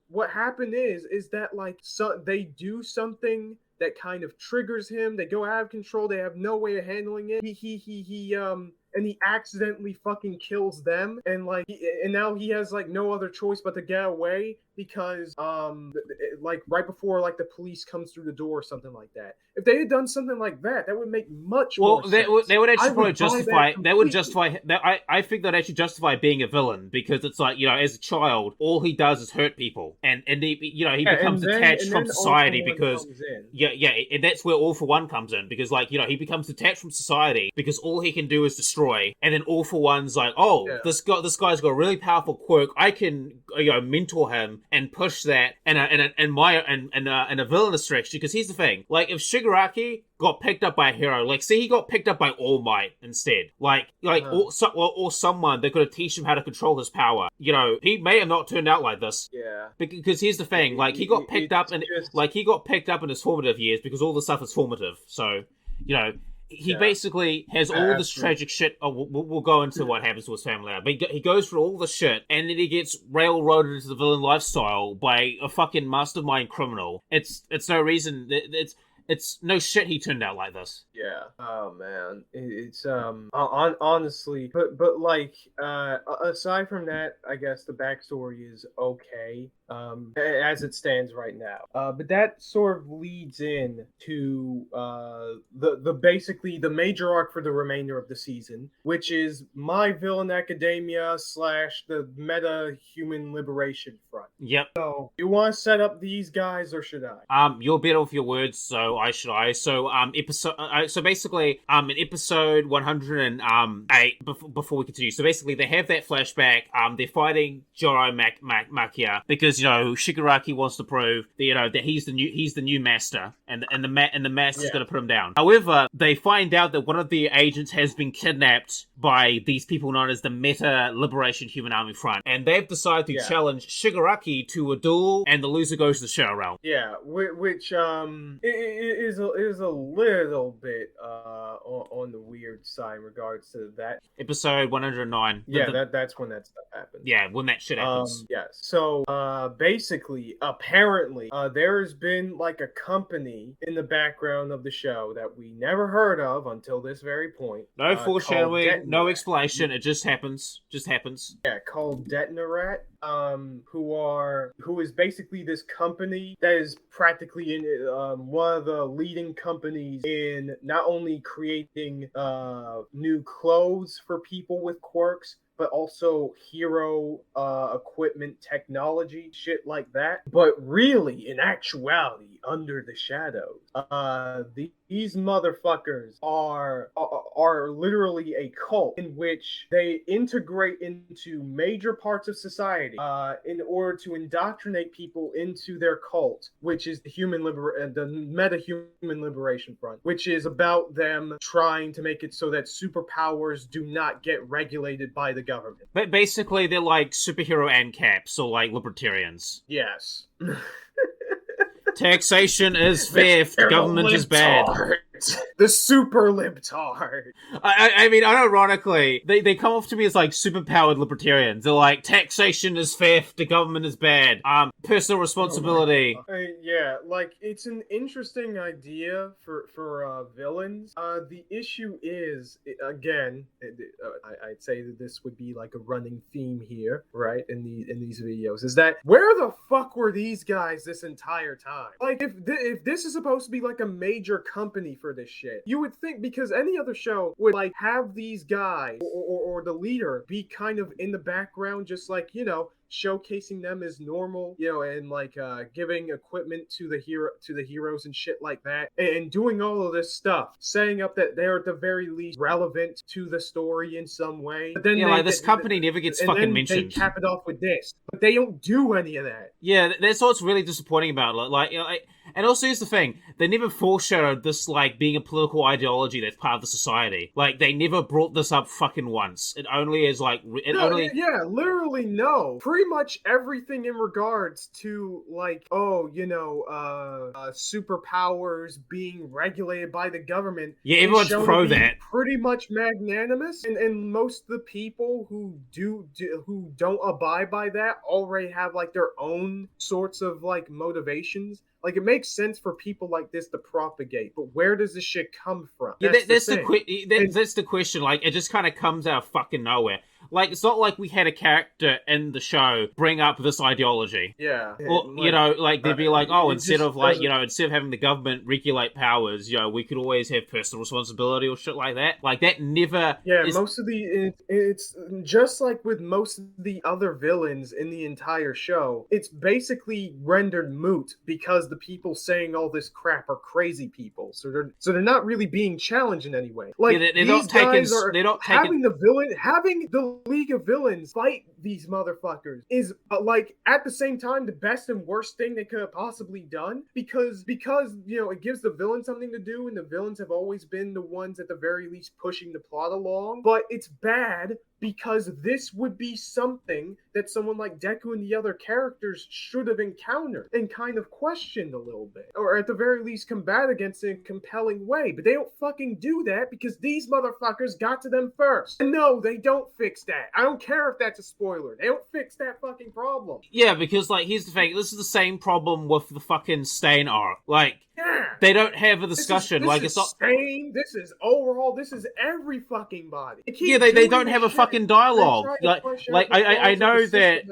Speaker 2: what happened is that, like, they do something that kind of triggers him. They go out of control. They have no way of handling it. He accidentally fucking kills them, and like, and now he has like no other choice but to get away because like right before like the police comes through the door or something like that. If they had done something like that, that would make much more sense.
Speaker 1: They would actually probably justify. They would justify. I think they'd actually justify being a villain, because it's like, as a child, all he does is hurt people, and he becomes detached from society because and that's where All for One comes in, because like he becomes detached from society because all he can do is destroy, and then All for One's like, this guy's got a really powerful quirk, I can mentor him and push that in a villainous direction. Because here's the thing, like, if Shigaraki got picked up by a hero, like, say he got picked up by All Might instead, or someone that could have teach him how to control his power, he may have not turned out like this.
Speaker 2: Yeah.
Speaker 1: Because here's the thing, like, he got picked up in his formative years, because all the stuff is formative. So, he basically has all this tragic shit. We'll go into what happens to his family later. But he goes through all the shit, and then he gets railroaded into the villain lifestyle by a fucking mastermind criminal. It's no reason. It's no shit he turned out like this.
Speaker 2: Yeah. Oh man, it's honestly, but like aside from that, I guess the backstory is okay. As it stands right now. But that sort of leads in to the basically the major arc for the remainder of the season, which is My Villain Academia / the Meta Human Liberation Front.
Speaker 1: Yep.
Speaker 2: So you want to set up these guys, or should I?
Speaker 1: You're better with your words, so so basically, in episode 108, before we continue, so basically they have that flashback. They're fighting Joro Makia because Shigaraki wants to prove that that he's the new master, and the master's going to put him down. However, they find out that one of the agents has been kidnapped by these people known as the Meta Liberation Human Army Front, and they've decided to challenge Shigaraki to a duel, and the loser goes to the Shadow Realm.
Speaker 2: Yeah, which is a little bit on the weird side in regards to that.
Speaker 1: Episode 109.
Speaker 2: Yeah, that's when that stuff happens.
Speaker 1: Yeah, when that shit happens.
Speaker 2: Yes. So basically, apparently, there's been like a company in the background of the show that we never heard of until this very point.
Speaker 1: No foreshadowing, no explanation. It just happens.
Speaker 2: Yeah, called Detnerat. Who is basically this company that is practically in one of the leading companies in not only creating new clothes for people with quirks, but also hero equipment technology, shit like that. But really, in actuality, under the shadows, these motherfuckers are literally a cult in which they integrate into major parts of society in order to indoctrinate people into their cult, which is the Meta-Human Liberation Front, which is about them trying to make it so that superpowers do not get regulated by the government.
Speaker 1: But basically, they're like superhero ANCAPs or like libertarians.
Speaker 2: Yes.
Speaker 1: Taxation is theft. Government is bad.
Speaker 2: The super libtard.
Speaker 1: I mean, unironically, they come off to me as like superpowered libertarians. They're like, taxation is theft, the government is bad. Personal responsibility.
Speaker 2: Yeah, like it's an interesting idea for villains. The issue is, again, I'd say that this would be like a running theme here, right? In these videos, is that where the fuck were these guys this entire time? Like, if this is supposed to be like a major company for this shit, you would think, because any other show would like have these guys or the leader be kind of in the background, just like, you know, showcasing them as normal, you know, and like giving equipment to the heroes and shit like that, and doing all of this stuff, setting up that they're at the very least relevant to the story in some way. But then
Speaker 1: this company never gets fucking mentioned.
Speaker 2: They cap it off with this, but they don't do any of that.
Speaker 1: Yeah, that's what's really disappointing about it. Like, you know, and also here's the thing: they never foreshadowed this like being a political ideology that's part of the society. Like, they never brought this up fucking once. It only is like
Speaker 2: literally no. Pretty much everything in regards to like, superpowers being regulated by the government.
Speaker 1: Yeah, everyone's pro that.
Speaker 2: Pretty much magnanimous, and most of the people who don't abide by that already have like their own sorts of like motivations. Like, it makes sense for people like this to propagate, but where does this shit come from?
Speaker 1: That's the question. Like, it just kind of comes out of fucking nowhere. Like, it's not like we had a character in the show bring up this ideology.
Speaker 2: Yeah.
Speaker 1: Or, like, you know, like, they'd be like, instead of having the government regulate powers, you know, we could always have personal responsibility or shit like that. Like, that never...
Speaker 2: Yeah, it's just like with most of the other villains in the entire show, it's basically rendered moot because the people saying all this crap are crazy people. So they're not really being challenged in any way. Like,
Speaker 1: they're not
Speaker 2: having the League of Villains fight these motherfuckers is like at the same time the best and worst thing they could have possibly done, because you know, it gives the villain something to do, and the villains have always been the ones at the very least pushing the plot along. But it's bad because this would be something that someone like Deku and the other characters should have encountered and kind of questioned a little bit, or at the very least combat against in a compelling way. But they don't fucking do that because these motherfuckers got to them first. And no, they don't fix that. I don't care if that's a spoiler. They don't fix that fucking problem.
Speaker 1: Yeah, because, like, here's the thing. This is the same problem with the fucking Stain arc. Like,
Speaker 2: yeah.
Speaker 1: They don't have a discussion.
Speaker 2: This is overall. This is every fucking body.
Speaker 1: Yeah, they don't have a fucking dialogue. I know that,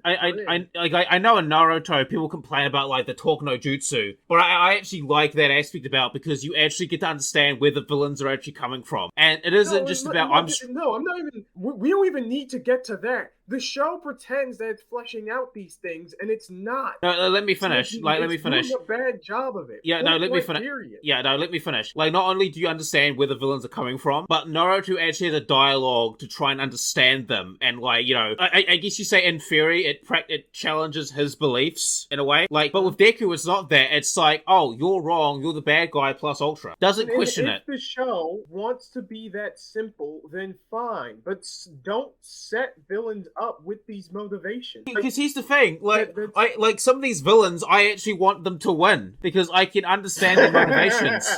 Speaker 1: I know in Naruto people complain about like the talk no jutsu, but I actually like that aspect about, because you actually get to understand where the villains are actually coming from, and it isn't just about I'm not
Speaker 2: even. We don't even need to get to that. The show pretends that it's fleshing out these things, and it's not.
Speaker 1: No, let me finish. Let me finish.
Speaker 2: Doing a bad job of it.
Speaker 1: Yeah, let me finish. Yeah, no, let me finish. Like, not only do you understand where the villains are coming from, but Naruto actually has a dialogue to try and understand them. And, like, you know, I guess you say in theory, it challenges his beliefs in a way. Like, but with Deku, it's not that. It's like, oh, you're wrong. You're the bad guy plus Ultra. Doesn't question it.
Speaker 2: If the show wants to be that simple, then fine. But don't set villains up with these motivations.
Speaker 1: Because here's the thing, like some of these villains, I actually want them to win because I can understand their motivations.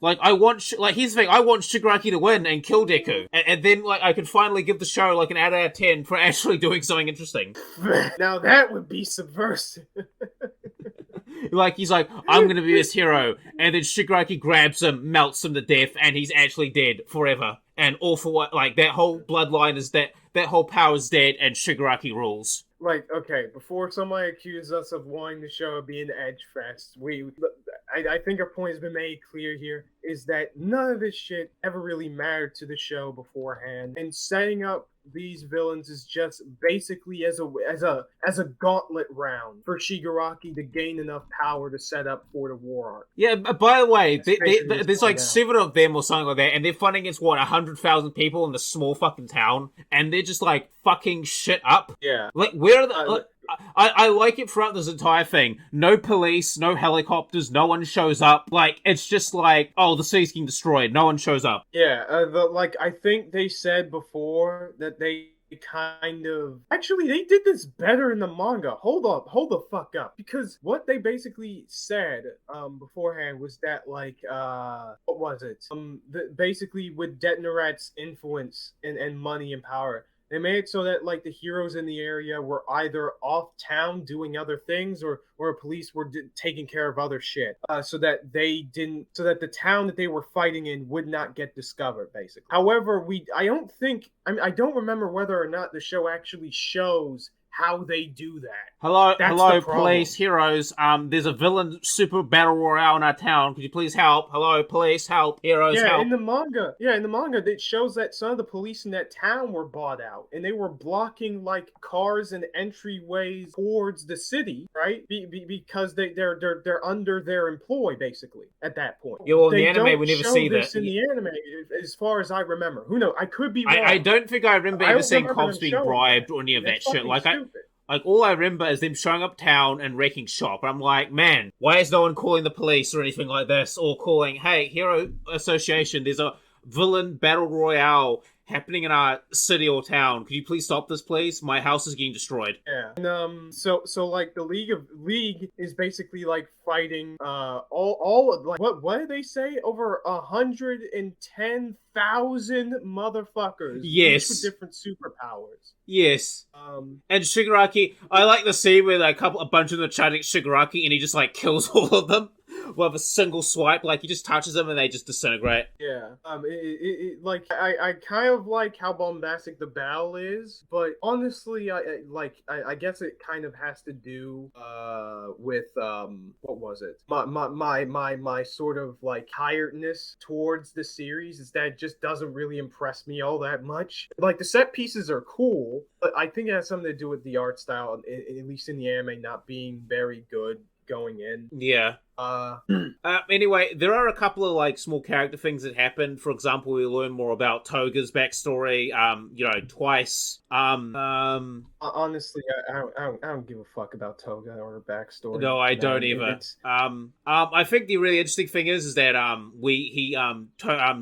Speaker 1: Like here's the thing, I want Shigaraki to win and kill Deku, and then like I could finally give the show like an out of 10 for actually doing something interesting.
Speaker 2: Now that would be subversive.
Speaker 1: Like, he's like, I'm gonna be this hero, and then Shigaraki grabs him, melts him to death, and he's actually dead forever. And all for what, like, that whole bloodline is that whole power is dead, and Shigaraki rules.
Speaker 2: Like, okay, before somebody accuses us of wanting the show being edge fest, I think our point has been made clear here, is that none of this shit ever really mattered to the show beforehand, and setting up these villains is just basically as a gauntlet round for Shigaraki to gain enough power to set up for the war arc.
Speaker 1: Yeah, by the way, there's like 7 of them or something like that, and they're fighting against 100,000 people in this small fucking town, and they're just like fucking shit up.
Speaker 2: Yeah,
Speaker 1: like where are the? I like it throughout this entire thing. No police, no helicopters, no one shows up. Like, it's just like, oh, the city's getting destroyed. No one shows up.
Speaker 2: Yeah, I think they said before that they kind of... Actually, they did this better in the manga. Hold the fuck up. Because what they basically said beforehand was that, like, what was it? Basically, with Detnerat's influence and money and power, they made it so that, like, the heroes in the area were either off town doing other things or police were taking care of other shit. So that the town that they were fighting in would not get discovered, basically. However, I don't remember whether or not the show actually shows how they do that.
Speaker 1: Hello, police, heroes. There's a villain super battle royale in our town. Could you please help? Hello, police, help. Heroes, help.
Speaker 2: In the manga, it shows that some of the police in that town were bought out, and they were blocking like cars and entryways towards the city, right? Because they're under their employ, basically, at that point.
Speaker 1: Yeah, well, in the anime, we never see that.
Speaker 2: In the anime, as far as I remember. Who knows? I could be wrong.
Speaker 1: I don't think I remember ever seeing cops being bribed or any of that shit. Like, all I remember is them showing up town and wrecking shop. I'm like, man, why is no one calling the police or anything like this? Or calling, hey, Hero Association, there's a villain battle royale happening in our city or town. Could you please stop this, please? My house is getting destroyed.
Speaker 2: Yeah. And, so like the League is basically like fighting all like what did they say? Over 110,000 motherfuckers.
Speaker 1: Yes.
Speaker 2: With different superpowers.
Speaker 1: Yes. And Shigaraki, I like the scene where a bunch of them are chanting Shigaraki and he just like kills all of them with a single swipe. Like, he just touches them and they just disintegrate.
Speaker 2: Yeah. Like, I kind of like how bombastic the battle is, but honestly, I guess it kind of has to do with what was it? My sort of like tiredness towards the series is that it just doesn't really impress me all that much. Like, the set pieces are cool, but I think it has something to do with the art style, at least in the anime, not being very good going in.
Speaker 1: Yeah. Anyway, there are a couple of like small character things that happen. For example, we learn more about Toga's backstory. Twice.
Speaker 2: Honestly, I don't give a fuck about Toga or her backstory.
Speaker 1: No, I don't either. I think the really interesting thing is that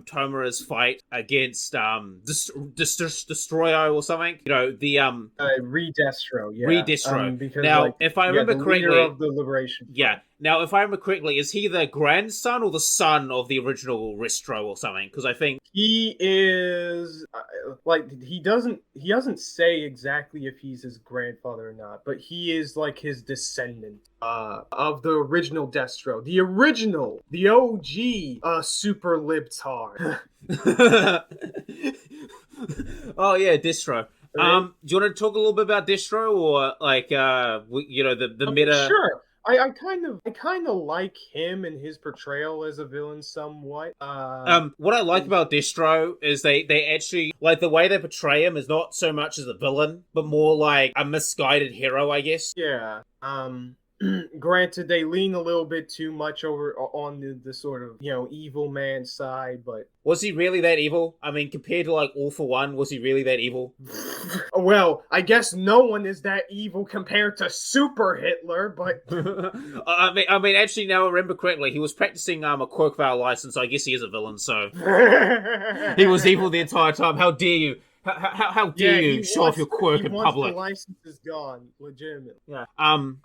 Speaker 1: Tomura's fight against Destroyo or something.
Speaker 2: Redestro. Yeah.
Speaker 1: Redestro.
Speaker 2: Because
Speaker 1: now, if I remember correctly,
Speaker 2: leader of the Liberation.
Speaker 1: Yeah. Now, if I remember correctly, is he the grandson or the son of the original Redestro or something? Because I think
Speaker 2: he is he doesn't say exactly if he's his grandfather or not, but he is like his descendant of the original Destro, the OG super libtard.
Speaker 1: Oh yeah, Destro. Do you want to talk a little bit about Destro, or like the meta?
Speaker 2: Sure. I kind of like him and his portrayal as a villain somewhat.
Speaker 1: What I like about Destro is they actually, like, the way they portray him is not so much as a villain, but more like a misguided hero, I guess.
Speaker 2: Yeah. Granted, they lean a little bit too much over on the sort of, evil man side, but...
Speaker 1: Was he really that evil? I mean, compared to, like, All for One, was he really that evil?
Speaker 2: Well, I guess no one is that evil compared to Super Hitler, but...
Speaker 1: I mean, actually, now I remember correctly, he was practicing a Quirk license, so I guess he is a villain, so... He was evil the entire time. How dare you? How dare you show off your quirk in public?
Speaker 2: The license is gone, legitimately.
Speaker 1: Yeah.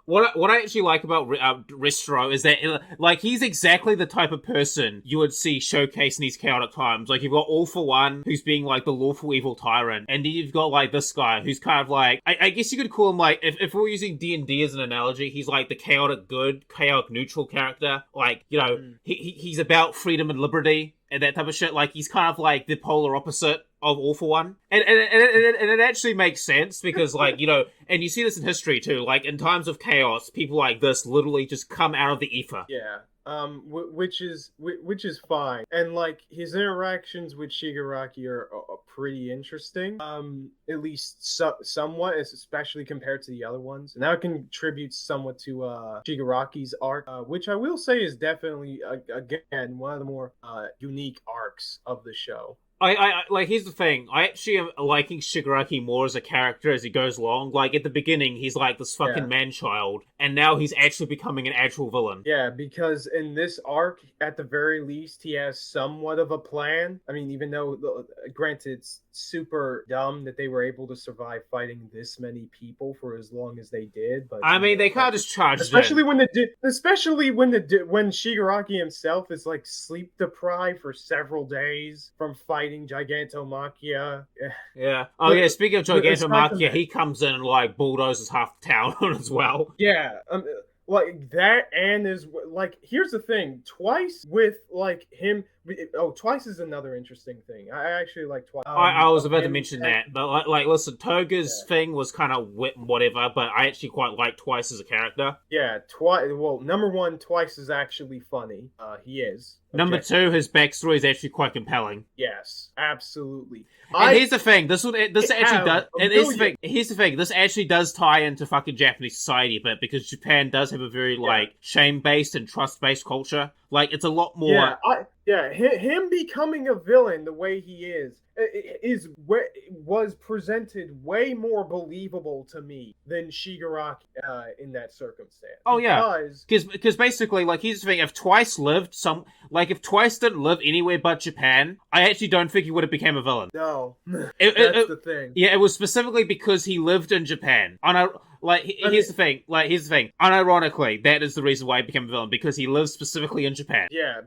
Speaker 1: What I actually like about Redestro is that like he's exactly the type of person you would see showcased in these chaotic times. Like you've got All For One, who's being like the lawful evil tyrant, and then you've got like this guy who's kind of like I guess you could call him like if we're using D&D as an analogy, he's like the chaotic good, chaotic neutral character. Like he's about freedom and liberty and that type of shit. Like he's kind of like the polar opposite of All For One. And it actually makes sense because like, and you see this in history too, like in times of chaos, people like this literally just come out of the ether.
Speaker 2: Yeah. Which is fine, and like his interactions with Shigaraki are pretty interesting. At least somewhat, especially compared to the other ones, and that contributes somewhat to Shigaraki's arc, which I will say is definitely again one of the more unique arcs of the show.
Speaker 1: I like, here's the thing. I actually am liking Shigaraki more as a character as he goes along. Like, at the beginning, he's like this fucking man-child, and now he's actually becoming an actual villain.
Speaker 2: Yeah, because in this arc, at the very least, he has somewhat of a plan. I mean, even though, granted, it's super dumb that they were able to survive fighting this many people for as long as they did, but...
Speaker 1: I mean, they kind of just charged
Speaker 2: especially when Shigaraki himself is, like, sleep-deprived for several days from fighting Gigantomachia.
Speaker 1: Yeah. Oh, yeah, speaking of Gigantomachia, he comes in and, like, bulldozes half the town as well.
Speaker 2: Yeah, like, that and is, like, here's the thing. Twice with, like, him... Oh, Twice is another interesting thing. I actually like Twice.
Speaker 1: I was about to mention that, but like listen, Toga's thing was kind of whatever, but I actually quite like Twice as a character.
Speaker 2: Yeah, Twice. Well, number one, Twice is actually funny. He is.
Speaker 1: Number two, his backstory is actually quite compelling.
Speaker 2: Yes, absolutely.
Speaker 1: And here's the thing. Here's the thing. This actually does tie into fucking Japanese society a bit because Japan does have a very like shame-based and trust-based culture. Like it's a lot more.
Speaker 2: Him becoming a villain the way he was presented way more believable to me than Shigaraki in that circumstance.
Speaker 1: Oh yeah, because basically, like here's the thing: if Twice lived if Twice didn't live anywhere but Japan, I actually don't think he would have become a villain.
Speaker 2: No, that's the thing.
Speaker 1: Yeah, it was specifically because he lived in Japan. Here's the thing. Unironically, that is the reason why he became a villain, because he lives specifically in Japan.
Speaker 2: Yeah,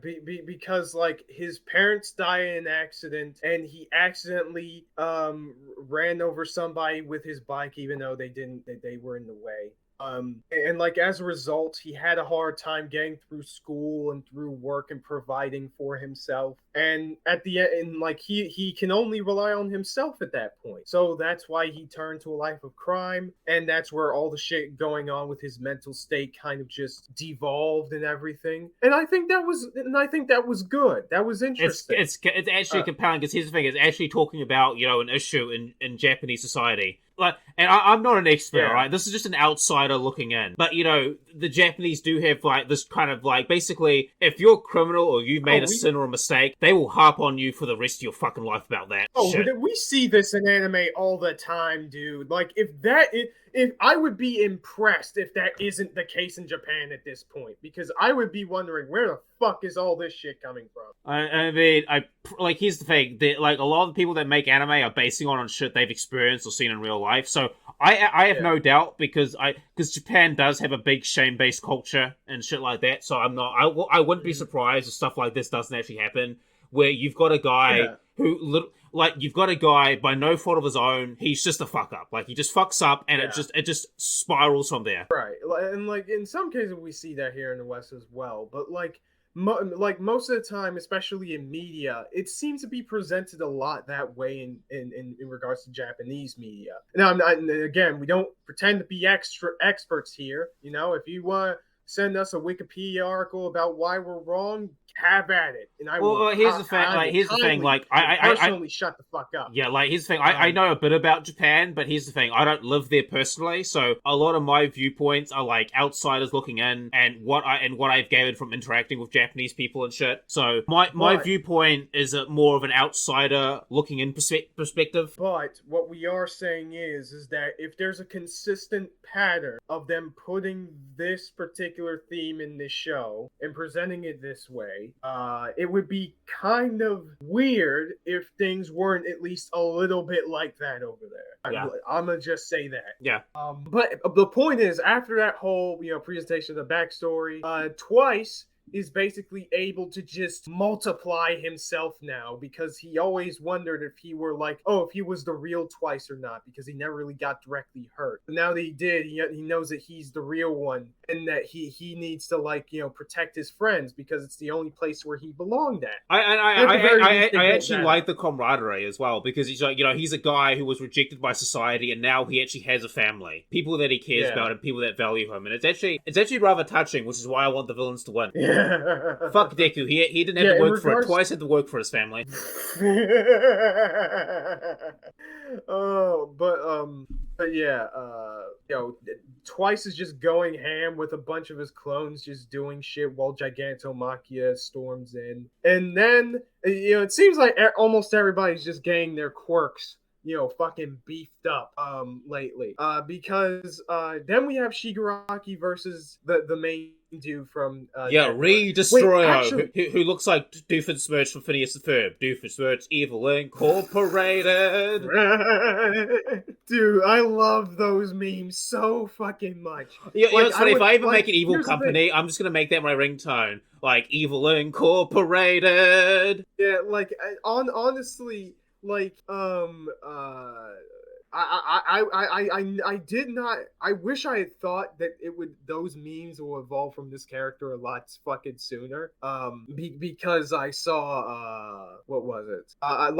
Speaker 2: because, like, his parents die in an accident, and he accidentally ran over somebody with his bike, even though they were in the way. And like as a result, he had a hard time getting through school and through work and providing for himself. And at the end, like he can only rely on himself at that point. So that's why he turned to a life of crime, and that's where all the shit going on with his mental state kind of just devolved and everything. And I think that was good. That was interesting.
Speaker 1: It's actually compelling because here's the thing: it's actually talking about an issue in Japanese society. Like, and I'm not an expert, right? This is just an outsider looking in. But, the Japanese do have, like, this kind of, like, basically, if you're a criminal or you've made a sin or a mistake, they will harp on you for the rest of your fucking life about that shit.
Speaker 2: We see this in anime all the time, dude. Like, if I would be impressed if that isn't the case in Japan at this point, because I would be wondering, where the fuck is all this shit coming from?
Speaker 1: I mean, here's the thing. Like, a lot of the people that make anime are basing on shit they've experienced or seen in real life. So I have no doubt because Japan does have a big shame-based culture and shit like that. So I wouldn't be surprised if stuff like this doesn't actually happen, where you've got a guy you've got a guy by no fault of his own. He's just a fuck up. Like he just fucks up, and it just spirals from there.
Speaker 2: Right, and like in some cases we see that here in the West as well. But like most of the time, especially in media, it seems to be presented a lot that way in regards to Japanese media. Now, again, we don't pretend to be experts here. If you want to send us a Wikipedia article about why we're wrong, have at it. And
Speaker 1: here's the thing. I
Speaker 2: personally shut the fuck up.
Speaker 1: Yeah, like here's the thing. I know a bit about Japan, but here's the thing. I don't live there personally, so a lot of my viewpoints are like outsiders looking in, and what I've gathered from interacting with Japanese people and shit. So my viewpoint is more of an outsider looking in perspective.
Speaker 2: But what we are saying is that if there's a consistent pattern of them putting this particular particular theme in this show and presenting it this way, it would be kind of weird if things weren't at least a little bit like that over there.
Speaker 1: Yeah.
Speaker 2: I'm gonna just say that.
Speaker 1: Yeah.
Speaker 2: But the point is, after that whole presentation of the backstory, Twice is basically able to just multiply himself now, because he always wondered if he were if he was the real Twice or not, because he never really got directly hurt. But now that he did, he knows that he's the real one, and that he needs to protect his friends, because it's the only place where he belonged at.
Speaker 1: I actually like the camaraderie as well, because he's he's a guy who was rejected by society, and now he actually has a family, people that he cares about, and people that value him, and it's actually rather touching, which is why I want the villains to win. Yeah. Fuck Deku. He didn't have to work for it. Twice had to work for his family.
Speaker 2: But yeah, Twice is just going ham with a bunch of his clones just doing shit while Gigantomachia storms in. And then, it seems like almost everybody's just getting their quirks fucking beefed up lately. Because then we have Shigaraki versus the main dude from
Speaker 1: Redestro, who looks like Doofenshmirtz from Phineas and Ferb. Doofenshmirtz Evil Incorporated.
Speaker 2: Dude, I love those memes so fucking much.
Speaker 1: It's funny, if I ever make an evil company, I'm just gonna make that my ringtone. Evil Incorporated.
Speaker 2: Yeah, honestly, I did not. I wish I had thought that those memes will evolve from this character a lot fucking sooner. Because I saw what was it? I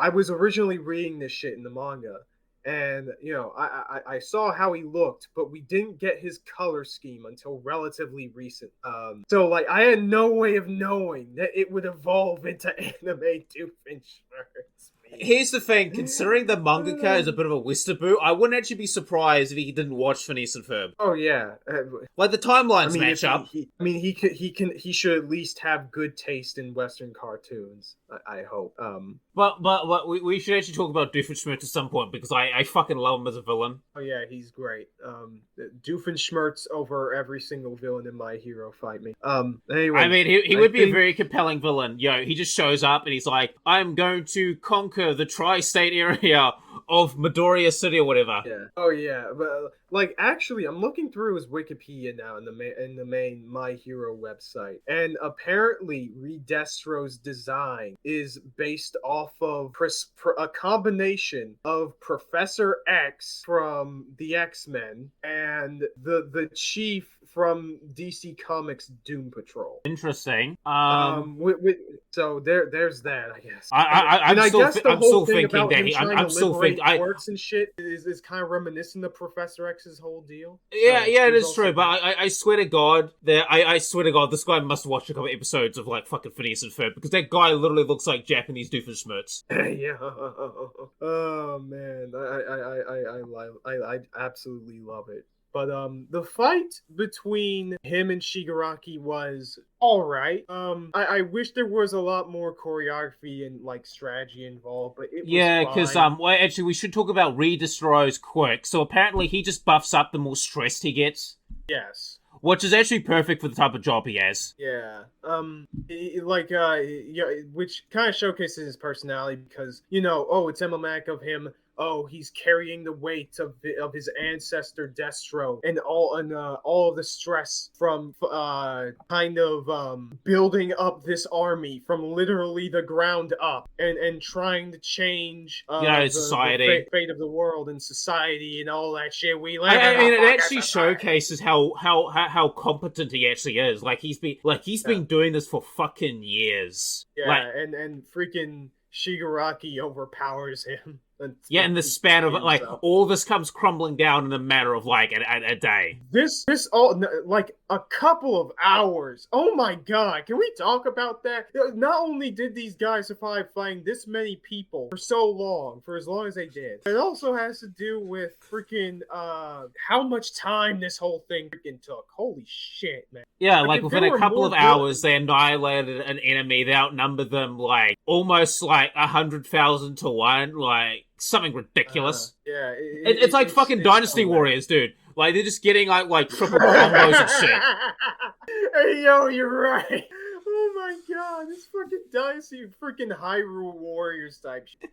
Speaker 2: was originally reading this shit in the manga. And, I saw how he looked, but we didn't get his color scheme until relatively recent. So I had no way of knowing that it would evolve into anime Doofenshmirtz.
Speaker 1: Here's the thing, considering the mangaka is a bit of a Westerbo, I wouldn't actually be surprised if he didn't watch Phineas and Ferb.
Speaker 2: Oh yeah.
Speaker 1: The timelines match up.
Speaker 2: He should at least have good taste in Western cartoons, I hope.
Speaker 1: But we should actually talk about Doofenshmirtz at some point, because I fucking love him as a villain.
Speaker 2: Oh yeah, he's great. Doofenshmirtz over every single villain in My Hero, fight me. Anyway.
Speaker 1: He would be a very compelling villain. He just shows up and he's like, I'm going to conquer the tri-state area of Midoriya City or whatever.
Speaker 2: Yeah. Oh yeah, but actually, I'm looking through his Wikipedia now in the main My Hero website, and apparently Redestro's design is based off of a combination of Professor X from the X-Men and the Chief from DC Comics Doom Patrol.
Speaker 1: Interesting.
Speaker 2: So there's that, I guess.
Speaker 1: I'm still thinking that
Speaker 2: works and shit is kind of reminiscent of Professor X's whole deal.
Speaker 1: Yeah, it is true. But I swear to God, this guy must watch a couple episodes of fucking Phineas and Ferb, because that guy literally looks like Japanese Doofenshmirtz.
Speaker 2: Yeah. Oh man, I absolutely love it. But the fight between him and Shigaraki was alright. I wish there was a lot more choreography and strategy involved, but it was fine.
Speaker 1: Because actually we should talk about Redestro's quirk. So apparently he just buffs up the more stressed he gets.
Speaker 2: Yes.
Speaker 1: Which is actually perfect for the type of job he has.
Speaker 2: Yeah. Which kind of showcases his personality, because it's emblematic of him. Oh, he's carrying the weight of his ancestor Destro, and all of the stress from building up this army from literally the ground up, and trying to change
Speaker 1: society,
Speaker 2: the fate of the world and society and all that shit.
Speaker 1: It actually showcases how competent he actually is. He's been doing this for fucking years.
Speaker 2: Yeah, and freaking Shigaraki overpowers him.
Speaker 1: In the span of all this comes crumbling down in a matter of a day.
Speaker 2: This all a couple of hours. Oh my god, can we talk about that? Not only did these guys survive fighting this many people for so long, for as long as they did, it also has to do with freaking how much time this whole thing freaking took. Holy shit, man.
Speaker 1: Yeah, within a couple of hours, they annihilated an enemy. They outnumbered them almost 100,000 to 1. something ridiculous.
Speaker 2: It's
Speaker 1: like fucking Dynasty Warriors, dude. Like, they're just getting, like triple combos and shit.
Speaker 2: Hey, yo, you're right. Oh my god, this fucking Dicey freaking Hyrule Warriors type shit.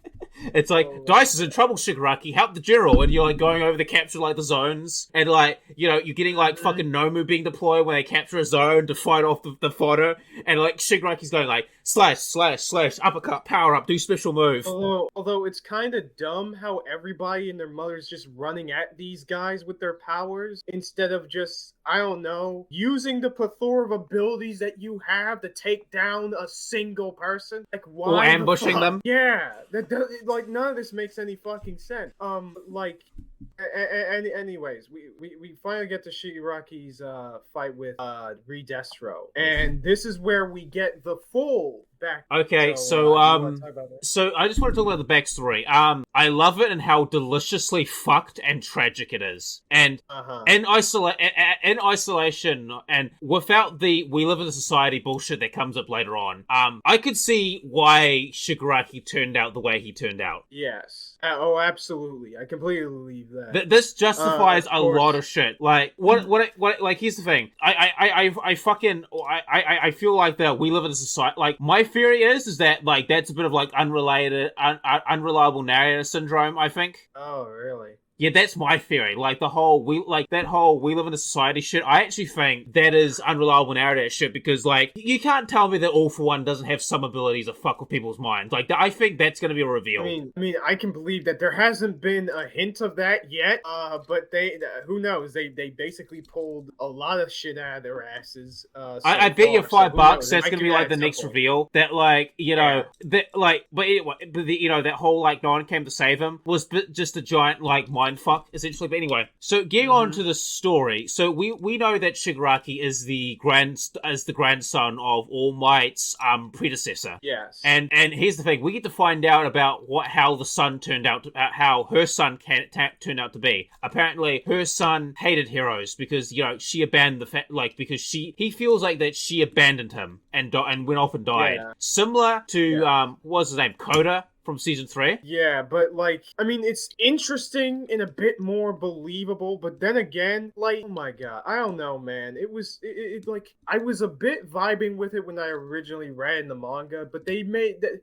Speaker 1: It's like, Dice is in trouble, Shigaraki, help the general, and you're like going over to capture like the zones, and like, you know, you're getting like fucking Nomu being deployed when they capture a zone to fight off the fodder, and like Shigaraki's going like, slash, uppercut, power up, do special move.
Speaker 2: Although it's kind of dumb how everybody and their mother's just running at these guys with their powers, instead of just, I don't know, using the plethora of abilities that you have to take down a single person. Like, why?
Speaker 1: Or ambushing them.
Speaker 2: Yeah, that does, like, none of this makes any fucking sense. Anyways, we finally get to Shigaraki's fight with Redestro, and this is where we get the full back.
Speaker 1: Okay, so I just want to talk about the backstory. I love it and how deliciously fucked and tragic it is, and in isolation and without the "we live in a society" bullshit that comes up later on. I could see why Shigaraki turned out the way he turned out.
Speaker 2: Yes. Oh, absolutely. I completely believe that.
Speaker 1: This justifies a lot of shit. Like, like, here's the thing. I feel like that we live in a society, like, my theory is that, like, that's a bit of, like, unreliable narrator syndrome, I think.
Speaker 2: Oh, really?
Speaker 1: Yeah, that's my theory. Like, we live in a society shit, I actually think that is unreliable narrative shit, because, like, you can't tell me that All For One doesn't have some abilities to fuck with people's minds. Like, I think that's gonna be a reveal.
Speaker 2: I mean, I can believe that there hasn't been a hint of that yet, but who knows? They basically pulled a lot of shit out of their asses.
Speaker 1: I bet you $5 that's gonna be, like, the next reveal. That, like, you know, that, like, but anyway, you know, that whole, like, no one came to save him was just a giant, like, mind fuck, essentially. But anyway, so getting on to the story. So we know that Shigaraki is the grandson of All Might's predecessor.
Speaker 2: Yes.
Speaker 1: And here's the thing: we get to find out about how the son turned out, how her son turned out to be. Apparently, her son hated heroes because, you know, she abandoned because he feels like that she abandoned him and went off and died. Yeah. Similar to what was his name, Koda from season 3.
Speaker 2: Yeah, but, like, I mean, it's interesting and a bit more believable, but then again, like, oh my god, I don't know, man. It like, I was a bit vibing with it when I originally read the manga, but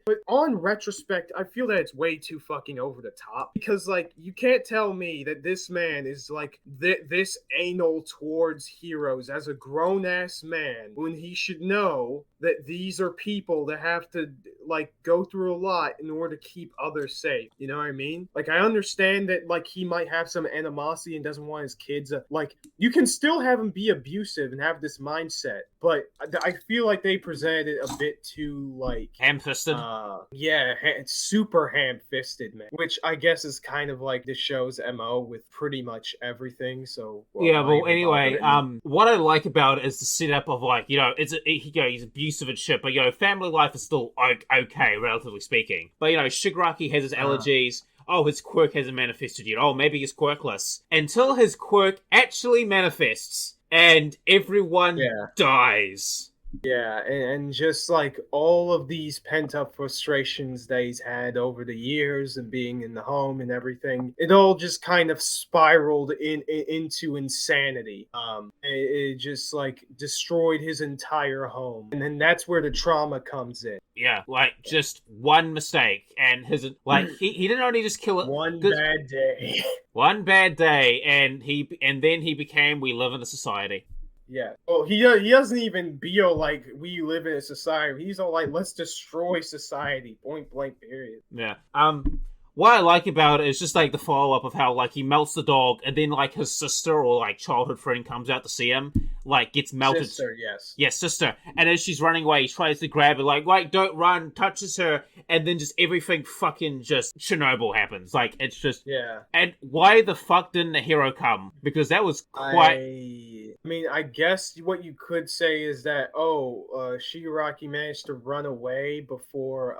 Speaker 2: but on retrospect, I feel that it's way too fucking over the top, because, like, you can't tell me that this man is, like, this anal towards heroes as a grown-ass man, when he should know that these are people that have to, like, go through a lot in order to keep others safe. You know what I mean? Like, I understand that, like, he might have some animosity and doesn't want his kids, like, you can still have him be abusive and have this mindset, but I feel like they presented it a bit too, like,
Speaker 1: ham-fisted.
Speaker 2: Super ham-fisted, man. Which I guess is kind of like the show's MO with pretty much everything. So
Speaker 1: anyway, what I like about it is the setup of, like, you know, he's abusive and shit, but, you know, family life is still okay, relatively speaking. But, you know, Shigaraki has his allergies. Oh, his quirk hasn't manifested yet. Oh, maybe he's quirkless. Until his quirk actually manifests and everyone dies.
Speaker 2: Yeah, and just, like, all of these pent-up frustrations that he's had over the years and being in the home and everything, it all just kind of spiraled into insanity. It just, like, destroyed his entire home. And then that's where the trauma comes in.
Speaker 1: Yeah, like, just one mistake, and his, like, he didn't only just kill it.
Speaker 2: One bad day.
Speaker 1: One bad day, and then he became We Live in a Society.
Speaker 2: Yeah. Well, he doesn't even be like, we live in a society. He's all like, let's destroy society. Point blank, period.
Speaker 1: Yeah. What I like about it is just, like, the follow-up of how, like, he melts the dog, and then, like, his sister or, like, childhood friend comes out to see him, like, gets melted.
Speaker 2: Sister, yes.
Speaker 1: Yeah, sister. And as she's running away, he tries to grab her, like, wait, don't run, touches her, and then just everything fucking just Chernobyl happens. Like, it's just...
Speaker 2: Yeah.
Speaker 1: And why the fuck didn't the hero come? Because that was quite...
Speaker 2: I mean, I guess what you could say is that, Shigaraki managed to run away before,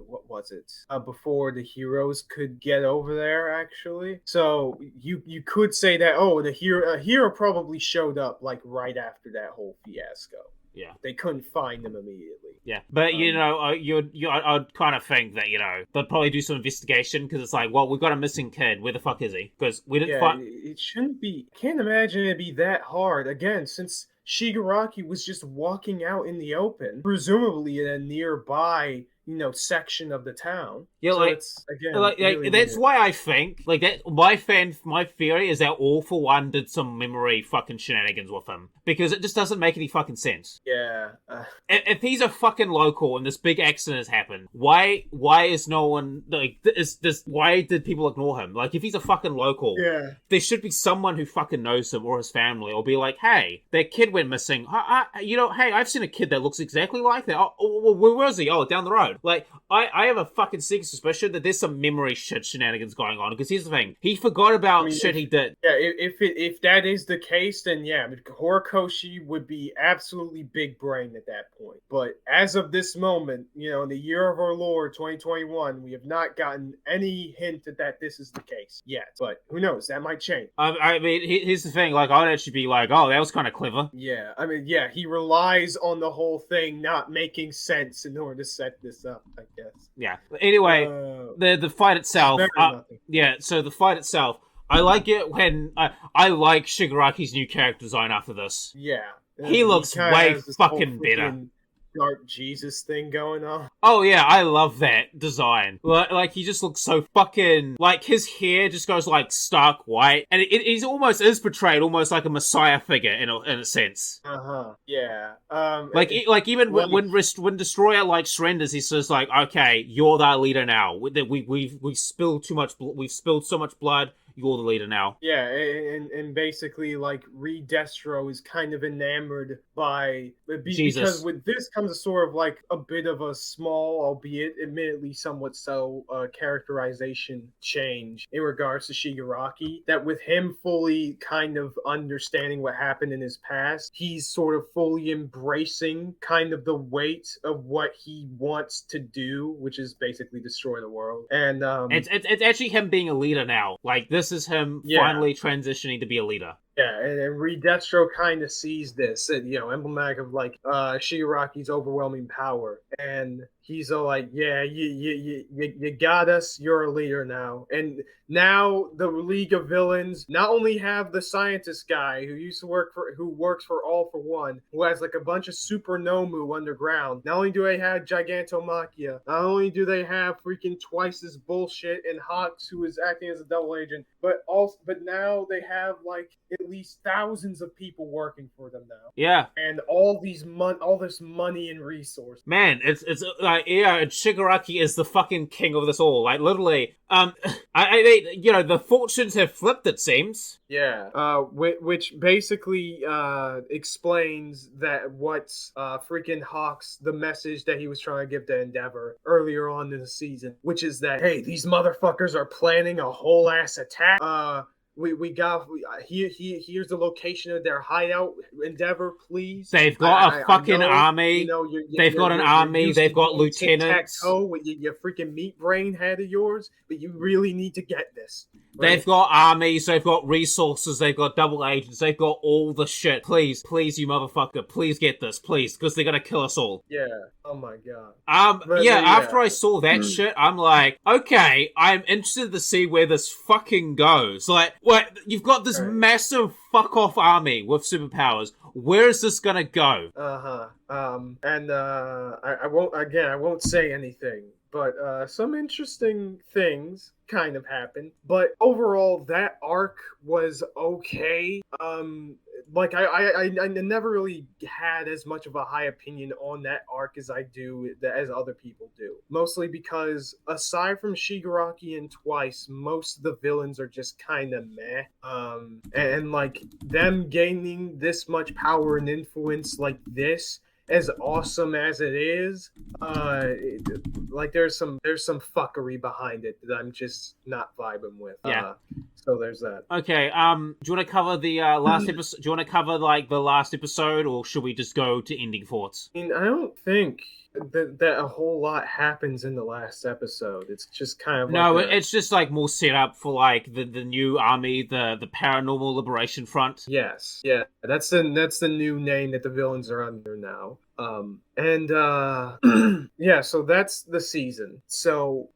Speaker 2: what was it? Before the heroes could get over there, actually. So you could say that, the hero probably showed up, like, right after that whole fiasco.
Speaker 1: Yeah.
Speaker 2: They couldn't find him immediately.
Speaker 1: Yeah, but I'd kind of think that they'd probably do some investigation because it's like, well, we've got a missing kid. Where the fuck is he? Because we didn't find.
Speaker 2: It shouldn't be. Can't imagine it'd be that hard. Again, since Shigaraki was just walking out in the open, presumably in a nearby section of the town.
Speaker 1: Yeah,
Speaker 2: so it's again really
Speaker 1: that's
Speaker 2: weird.
Speaker 1: why I think that my theory is that All for One did some memory fucking shenanigans with him because it just doesn't make any fucking sense.
Speaker 2: Yeah.
Speaker 1: If he's a fucking local and this big accident has happened, why is no one why did people ignore him? Like if he's a fucking local, there should be someone who fucking knows him or his family or be like, hey, that kid went missing. Hey, I've seen a kid that looks exactly like that. Oh, where was he? Oh, down the road. Like, I have a fucking sick suspicion that there's some memory shenanigans going on. Because here's the thing. He forgot about shit he did.
Speaker 2: Yeah, if that is the case, then Horikoshi would be absolutely big brain at that point. But as of this moment, in the year of our Lord, 2021, we have not gotten any hint that this is the case yet. But who knows? That might change.
Speaker 1: I mean, here's the thing. Like, I'd actually be like, oh, that was kind of clever.
Speaker 2: Yeah, I mean, he relies on the whole thing not making sense in order to set this up, I guess.
Speaker 1: Yeah. Anyway, the fight itself. So the fight itself. I like it when I like Shigaraki's new character design after this.
Speaker 2: Yeah.
Speaker 1: He looks way fucking better.
Speaker 2: Dark Jesus thing going on.
Speaker 1: Oh yeah, I love that design. Like he just looks so fucking like his hair just goes like stark white, and he's almost is portrayed almost like a messiah figure in a sense.
Speaker 2: Yeah.
Speaker 1: Even when Destroyer like surrenders, he's just like, okay, you're the leader now. We've spilled too much. We've spilled so much blood. You're the leader now.
Speaker 2: Yeah, and basically, like, Redestro is kind of enamored by... Because with this comes a sort of, like, a bit of a small, albeit admittedly somewhat so, characterization change in regards to Shigaraki. That with him fully kind of understanding what happened in his past, he's sort of fully embracing kind of the weight of what he wants to do, which is basically destroy the world. And,
Speaker 1: It's actually him being a leader now. Like, this is him finally transitioning to be a leader.
Speaker 2: Yeah, and Redestro kind of sees this, emblematic of like Shigaraki's overwhelming power, and he's all like, "Yeah, you got us. You're a leader now." And now the League of Villains not only have the scientist guy who works for All for One, who has like a bunch of supernomu underground. Not only do they have Gigantomachia, not only do they have freaking twice as bullshit and Hawks, who is acting as a double agent, but now they have like at least thousands of people working for them now.
Speaker 1: Yeah,
Speaker 2: and all this money and resources.
Speaker 1: Man, it's like Shigaraki is the fucking king of this all. Like literally, the fortunes have flipped. It seems.
Speaker 2: Yeah. Which basically explains that what's freaking Hawks the message that he was trying to give to Endeavor earlier on in the season, which is that hey, these motherfuckers are planning a whole ass attack. Here's the location of their hideout. Endeavor, please.
Speaker 1: They've got a fucking army. They've got an army. They've got lieutenants.
Speaker 2: With your freaking meat brain head of yours, but you really need to get this.
Speaker 1: Right? They've got armies. They've got resources. They've got double agents. They've got all the shit. Please, you motherfucker, please get this, please, because they're gonna kill us all.
Speaker 2: Yeah. Oh my god.
Speaker 1: After I saw that shit, I'm like, okay, I'm interested to see where this fucking goes. Like, what? You've got this massive fuck off army with superpowers. Where is this gonna go?
Speaker 2: I won't say anything, but some interesting things kind of happened. But overall, that arc was okay. I never really had as much of a high opinion on that arc as other people do. Mostly because aside from Shigaraki and Twice, most of the villains are just kind of meh. And like them gaining this much power and influence like this, as awesome as it is, there's some fuckery behind it that I'm just not vibing with.
Speaker 1: Yeah.
Speaker 2: So there's that.
Speaker 1: Okay. Do you want to cover the last episode? Do you want to cover like the last episode, or should we just go to ending thoughts?
Speaker 2: I mean, I don't think that a whole lot happens in the last episode. It's just kind of
Speaker 1: it's just like more set up for like the new army, the Paranormal Liberation Front.
Speaker 2: Yes, yeah, that's the new name that the villains are under now. Yeah, so that's the season. So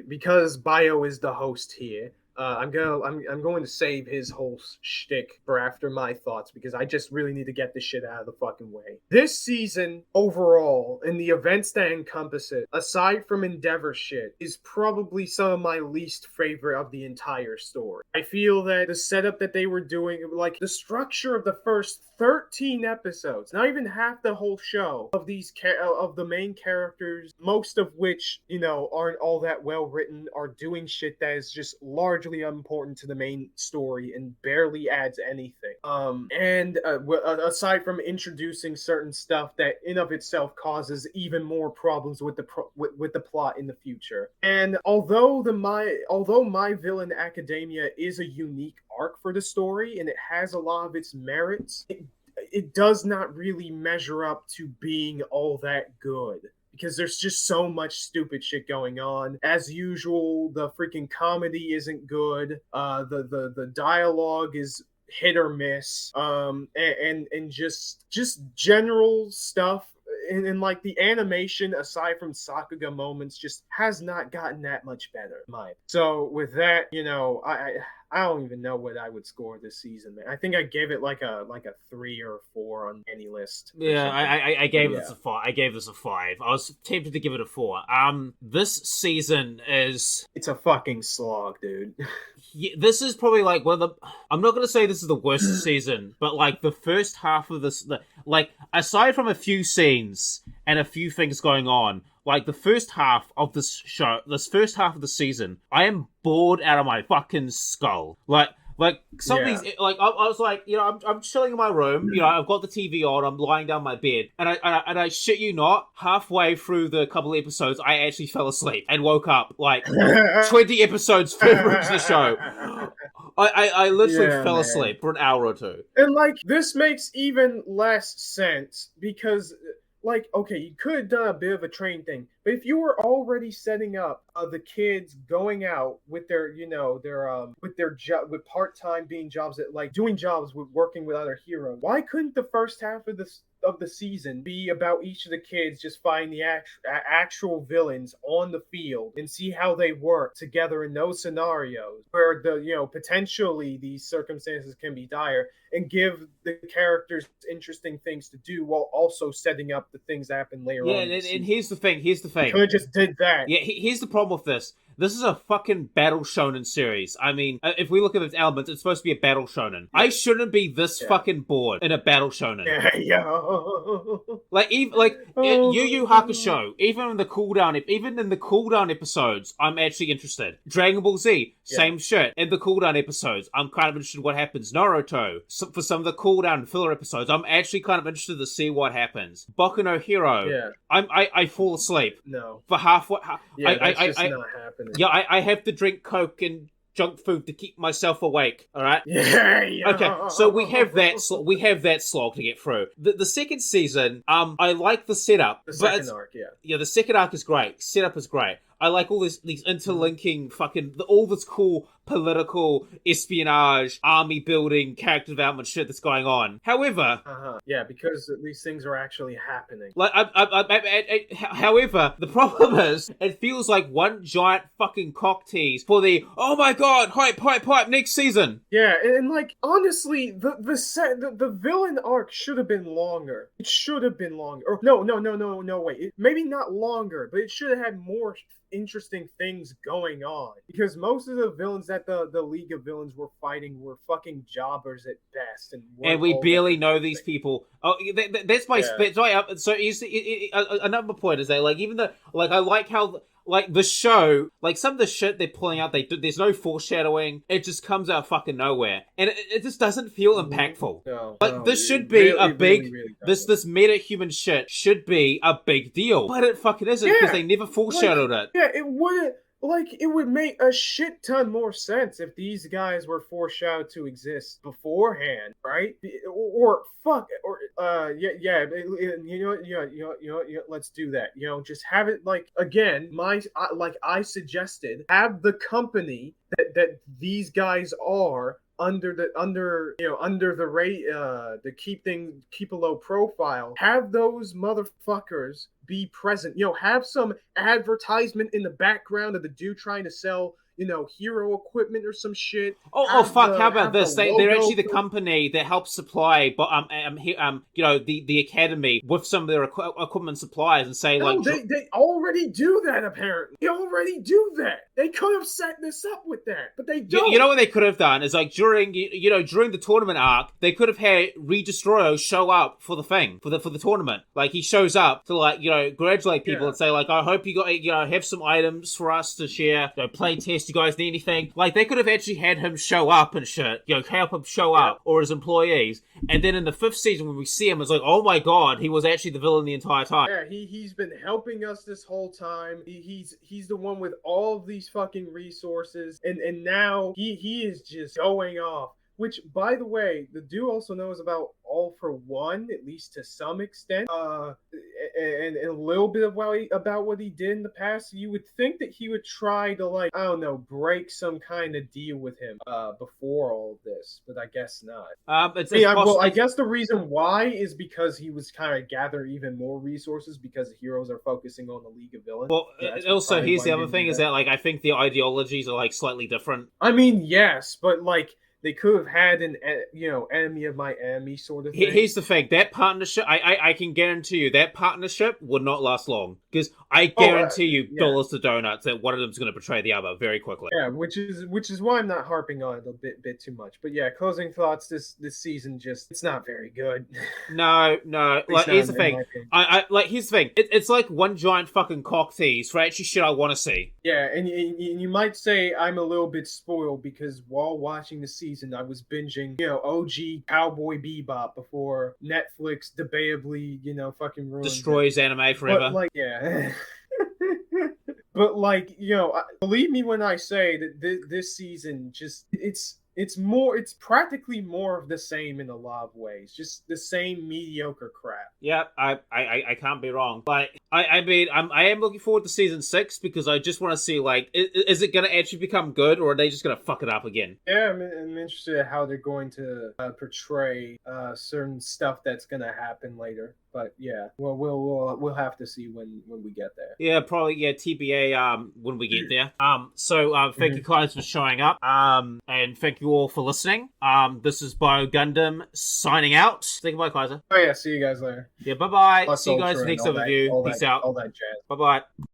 Speaker 2: because Bio is the host here, I'm going to save his whole shtick for after my thoughts because I just really need to get this shit out of the fucking way. This season overall, and the events that encompass it, aside from Endeavor shit, is probably some of my least favorite of the entire story. I feel that the setup that they were doing, like the structure of the first 13 episodes, not even half the whole show of these of the main characters, most of which, you know, aren't all that well written, are doing shit that is just largely unimportant to the main story and barely adds anything. Aside from introducing certain stuff that in of itself causes even more problems with the plot in the future. And although My Villain Academia is a unique arc for the story and it has a lot of its merits, it does not really measure up to being all that good. Because there's just so much stupid shit going on. As usual, the freaking comedy isn't good. The dialogue is hit or miss. And just general stuff. And like the animation, aside from Sakuga moments, just has not gotten that much better. So with that, you know, I don't even know what I would score this season, man. I think I gave it like a 3 or a 4 on any list.
Speaker 1: Yeah, I gave this a 5. I gave this a 5. I was tempted to give it a 4. This season is...
Speaker 2: It's a fucking slog, dude.
Speaker 1: Yeah, this is probably like one of the... I'm not going to say this is the worst season, but like the first half of this... Like, aside from a few scenes and a few things going on, like the first half of this show, this first half of the season, I am bored out of my fucking skull. Like some of these, like I was like, you know, I'm chilling in my room, you know, I've got the TV on, I'm lying down my bed, and I shit you not, halfway through the couple episodes, I actually fell asleep and woke up like 20 episodes further into the show. I literally fell asleep for an hour or two.
Speaker 2: And like this makes even less sense because, like, okay, you could have done a bit of a train thing, but if you were already setting up the kids going out with their, you know, with their job, with part-time being jobs that like doing jobs with working with other heroes, why couldn't the first half of the season be about each of the kids just finding the actual villains on the field and see how they work together in those scenarios where potentially these circumstances can be dire, and give the characters interesting things to do while also setting up the things that happen later on.
Speaker 1: Yeah, and here's the thing. You
Speaker 2: could have just did that.
Speaker 1: Yeah, here's the problem with this. This is a fucking battle shonen series. I mean, if we look at its elements, it's supposed to be a battle shonen. I shouldn't be this fucking bored in a battle shonen. Like Yu Yu Hakusho, even in the cooldown episodes, I'm actually interested. Dragon Ball Z, same shit. In the cooldown episodes, I'm kind of interested in what happens. Naruto, for some of the cooldown filler episodes, I'm actually kind of interested to see what happens. Boku no Hero, I fall asleep.
Speaker 2: No.
Speaker 1: For halfway.
Speaker 2: That's just not happening.
Speaker 1: Yeah, I have to drink Coke and junk food to keep myself awake. All right. Okay, so we have that slog to get through. The second season, I like the setup.
Speaker 2: The second arc,
Speaker 1: yeah, the second arc is great. Setup is great. I like all these interlinking all this cool political espionage, army building, character development shit that's going on. However,
Speaker 2: because these things are actually happening.
Speaker 1: Like, however, the problem is, it feels like one giant fucking cock tease for the oh my god, hype next season.
Speaker 2: Yeah, and like honestly, the villain arc should have been longer. It should have been longer. Or no, wait. Maybe not longer, but it should have had more interesting things going on, because most of the villains that the League of Villains were fighting were fucking jobbers at best, and
Speaker 1: we barely know these people. Oh, that's my so another point is that like even the like I like how like the show, like some of the shit they're pulling out, there's no foreshadowing. It just comes out of fucking nowhere, and it just doesn't feel impactful. This should be a big this meta human shit should be a big deal, but it fucking isn't because they never foreshadowed it.
Speaker 2: Yeah, it wouldn't. Like, it would make a shit ton more sense if these guys were foreshadowed to exist beforehand, right? Let's do that. You know, just have it, like, again, like I suggested, have the company that these guys are under the rate to keep a low profile, have those motherfuckers be present. Have some advertisement in the background of the dude trying to sell hero equipment or some shit.
Speaker 1: How about this? They're actually the company that helps supply, but the academy with some of their equipment suppliers, and say
Speaker 2: they already do that. Apparently, they already do that. They could have set this up with that, but they don't.
Speaker 1: You know what they could have done is during the tournament arc, they could have had Redestro show up for the thing for the tournament. He shows up to congratulate people and say I hope you got have some items for us to share. Play test. You guys need anything? They could have actually had him show up and shit. Help him show up, or his employees. And then in the 5th season, when we see him, it's oh my god, he was actually the villain the entire time.
Speaker 2: Yeah, he's been helping us this whole time. He's the one with all of these fucking resources, and now he is just going off. Which, by the way, the dude also knows about All for One, at least to some extent, and a little bit about what he did in the past. You would think that he would try to, break some kind of deal with him before all of this, but I guess not. I guess the reason why is because he was kind of gathering even more resources because the heroes are focusing on the League of Villains.
Speaker 1: Well, also, here's the other thing, is that, I think the ideologies are, slightly different.
Speaker 2: I mean, yes, but, they could have had an, enemy of my enemy sort of thing.
Speaker 1: Here's the thing. That partnership, I can guarantee you, that partnership would not last long. Because I guarantee you dollars to donuts that one of them's going to betray the other very quickly.
Speaker 2: Yeah, which is why I'm not harping on it a bit too much. But yeah, closing thoughts, this season it's not very good.
Speaker 1: No. Here's the thing. Here's the thing. It's like one giant fucking cock tease for actually shit I want to see.
Speaker 2: Yeah, and you might say I'm a little bit spoiled because while watching the season, I was binging, OG Cowboy Bebop before Netflix debatably, fucking ruined
Speaker 1: destroys anime forever.
Speaker 2: But, yeah. But, believe me when I say that this season it's practically more of the same in a lot of ways. Just the same mediocre crap.
Speaker 1: Yeah, I can't be wrong. I am looking forward to season 6 because I just want to see, is it going to actually become good, or are they just going to fuck it up again?
Speaker 2: Yeah, I'm interested in how they're going to portray certain stuff that's going to happen later. But yeah, we'll have to see when we get there.
Speaker 1: Yeah, probably TBA when we get there. So thank you guys for showing up. And thank you all for listening. This is Bio Gundam signing out. Say goodbye, Kaiser.
Speaker 2: Oh yeah, see you guys later.
Speaker 1: Yeah, bye bye. See you guys next overview. Peace out.
Speaker 2: All that jazz.
Speaker 1: Bye bye.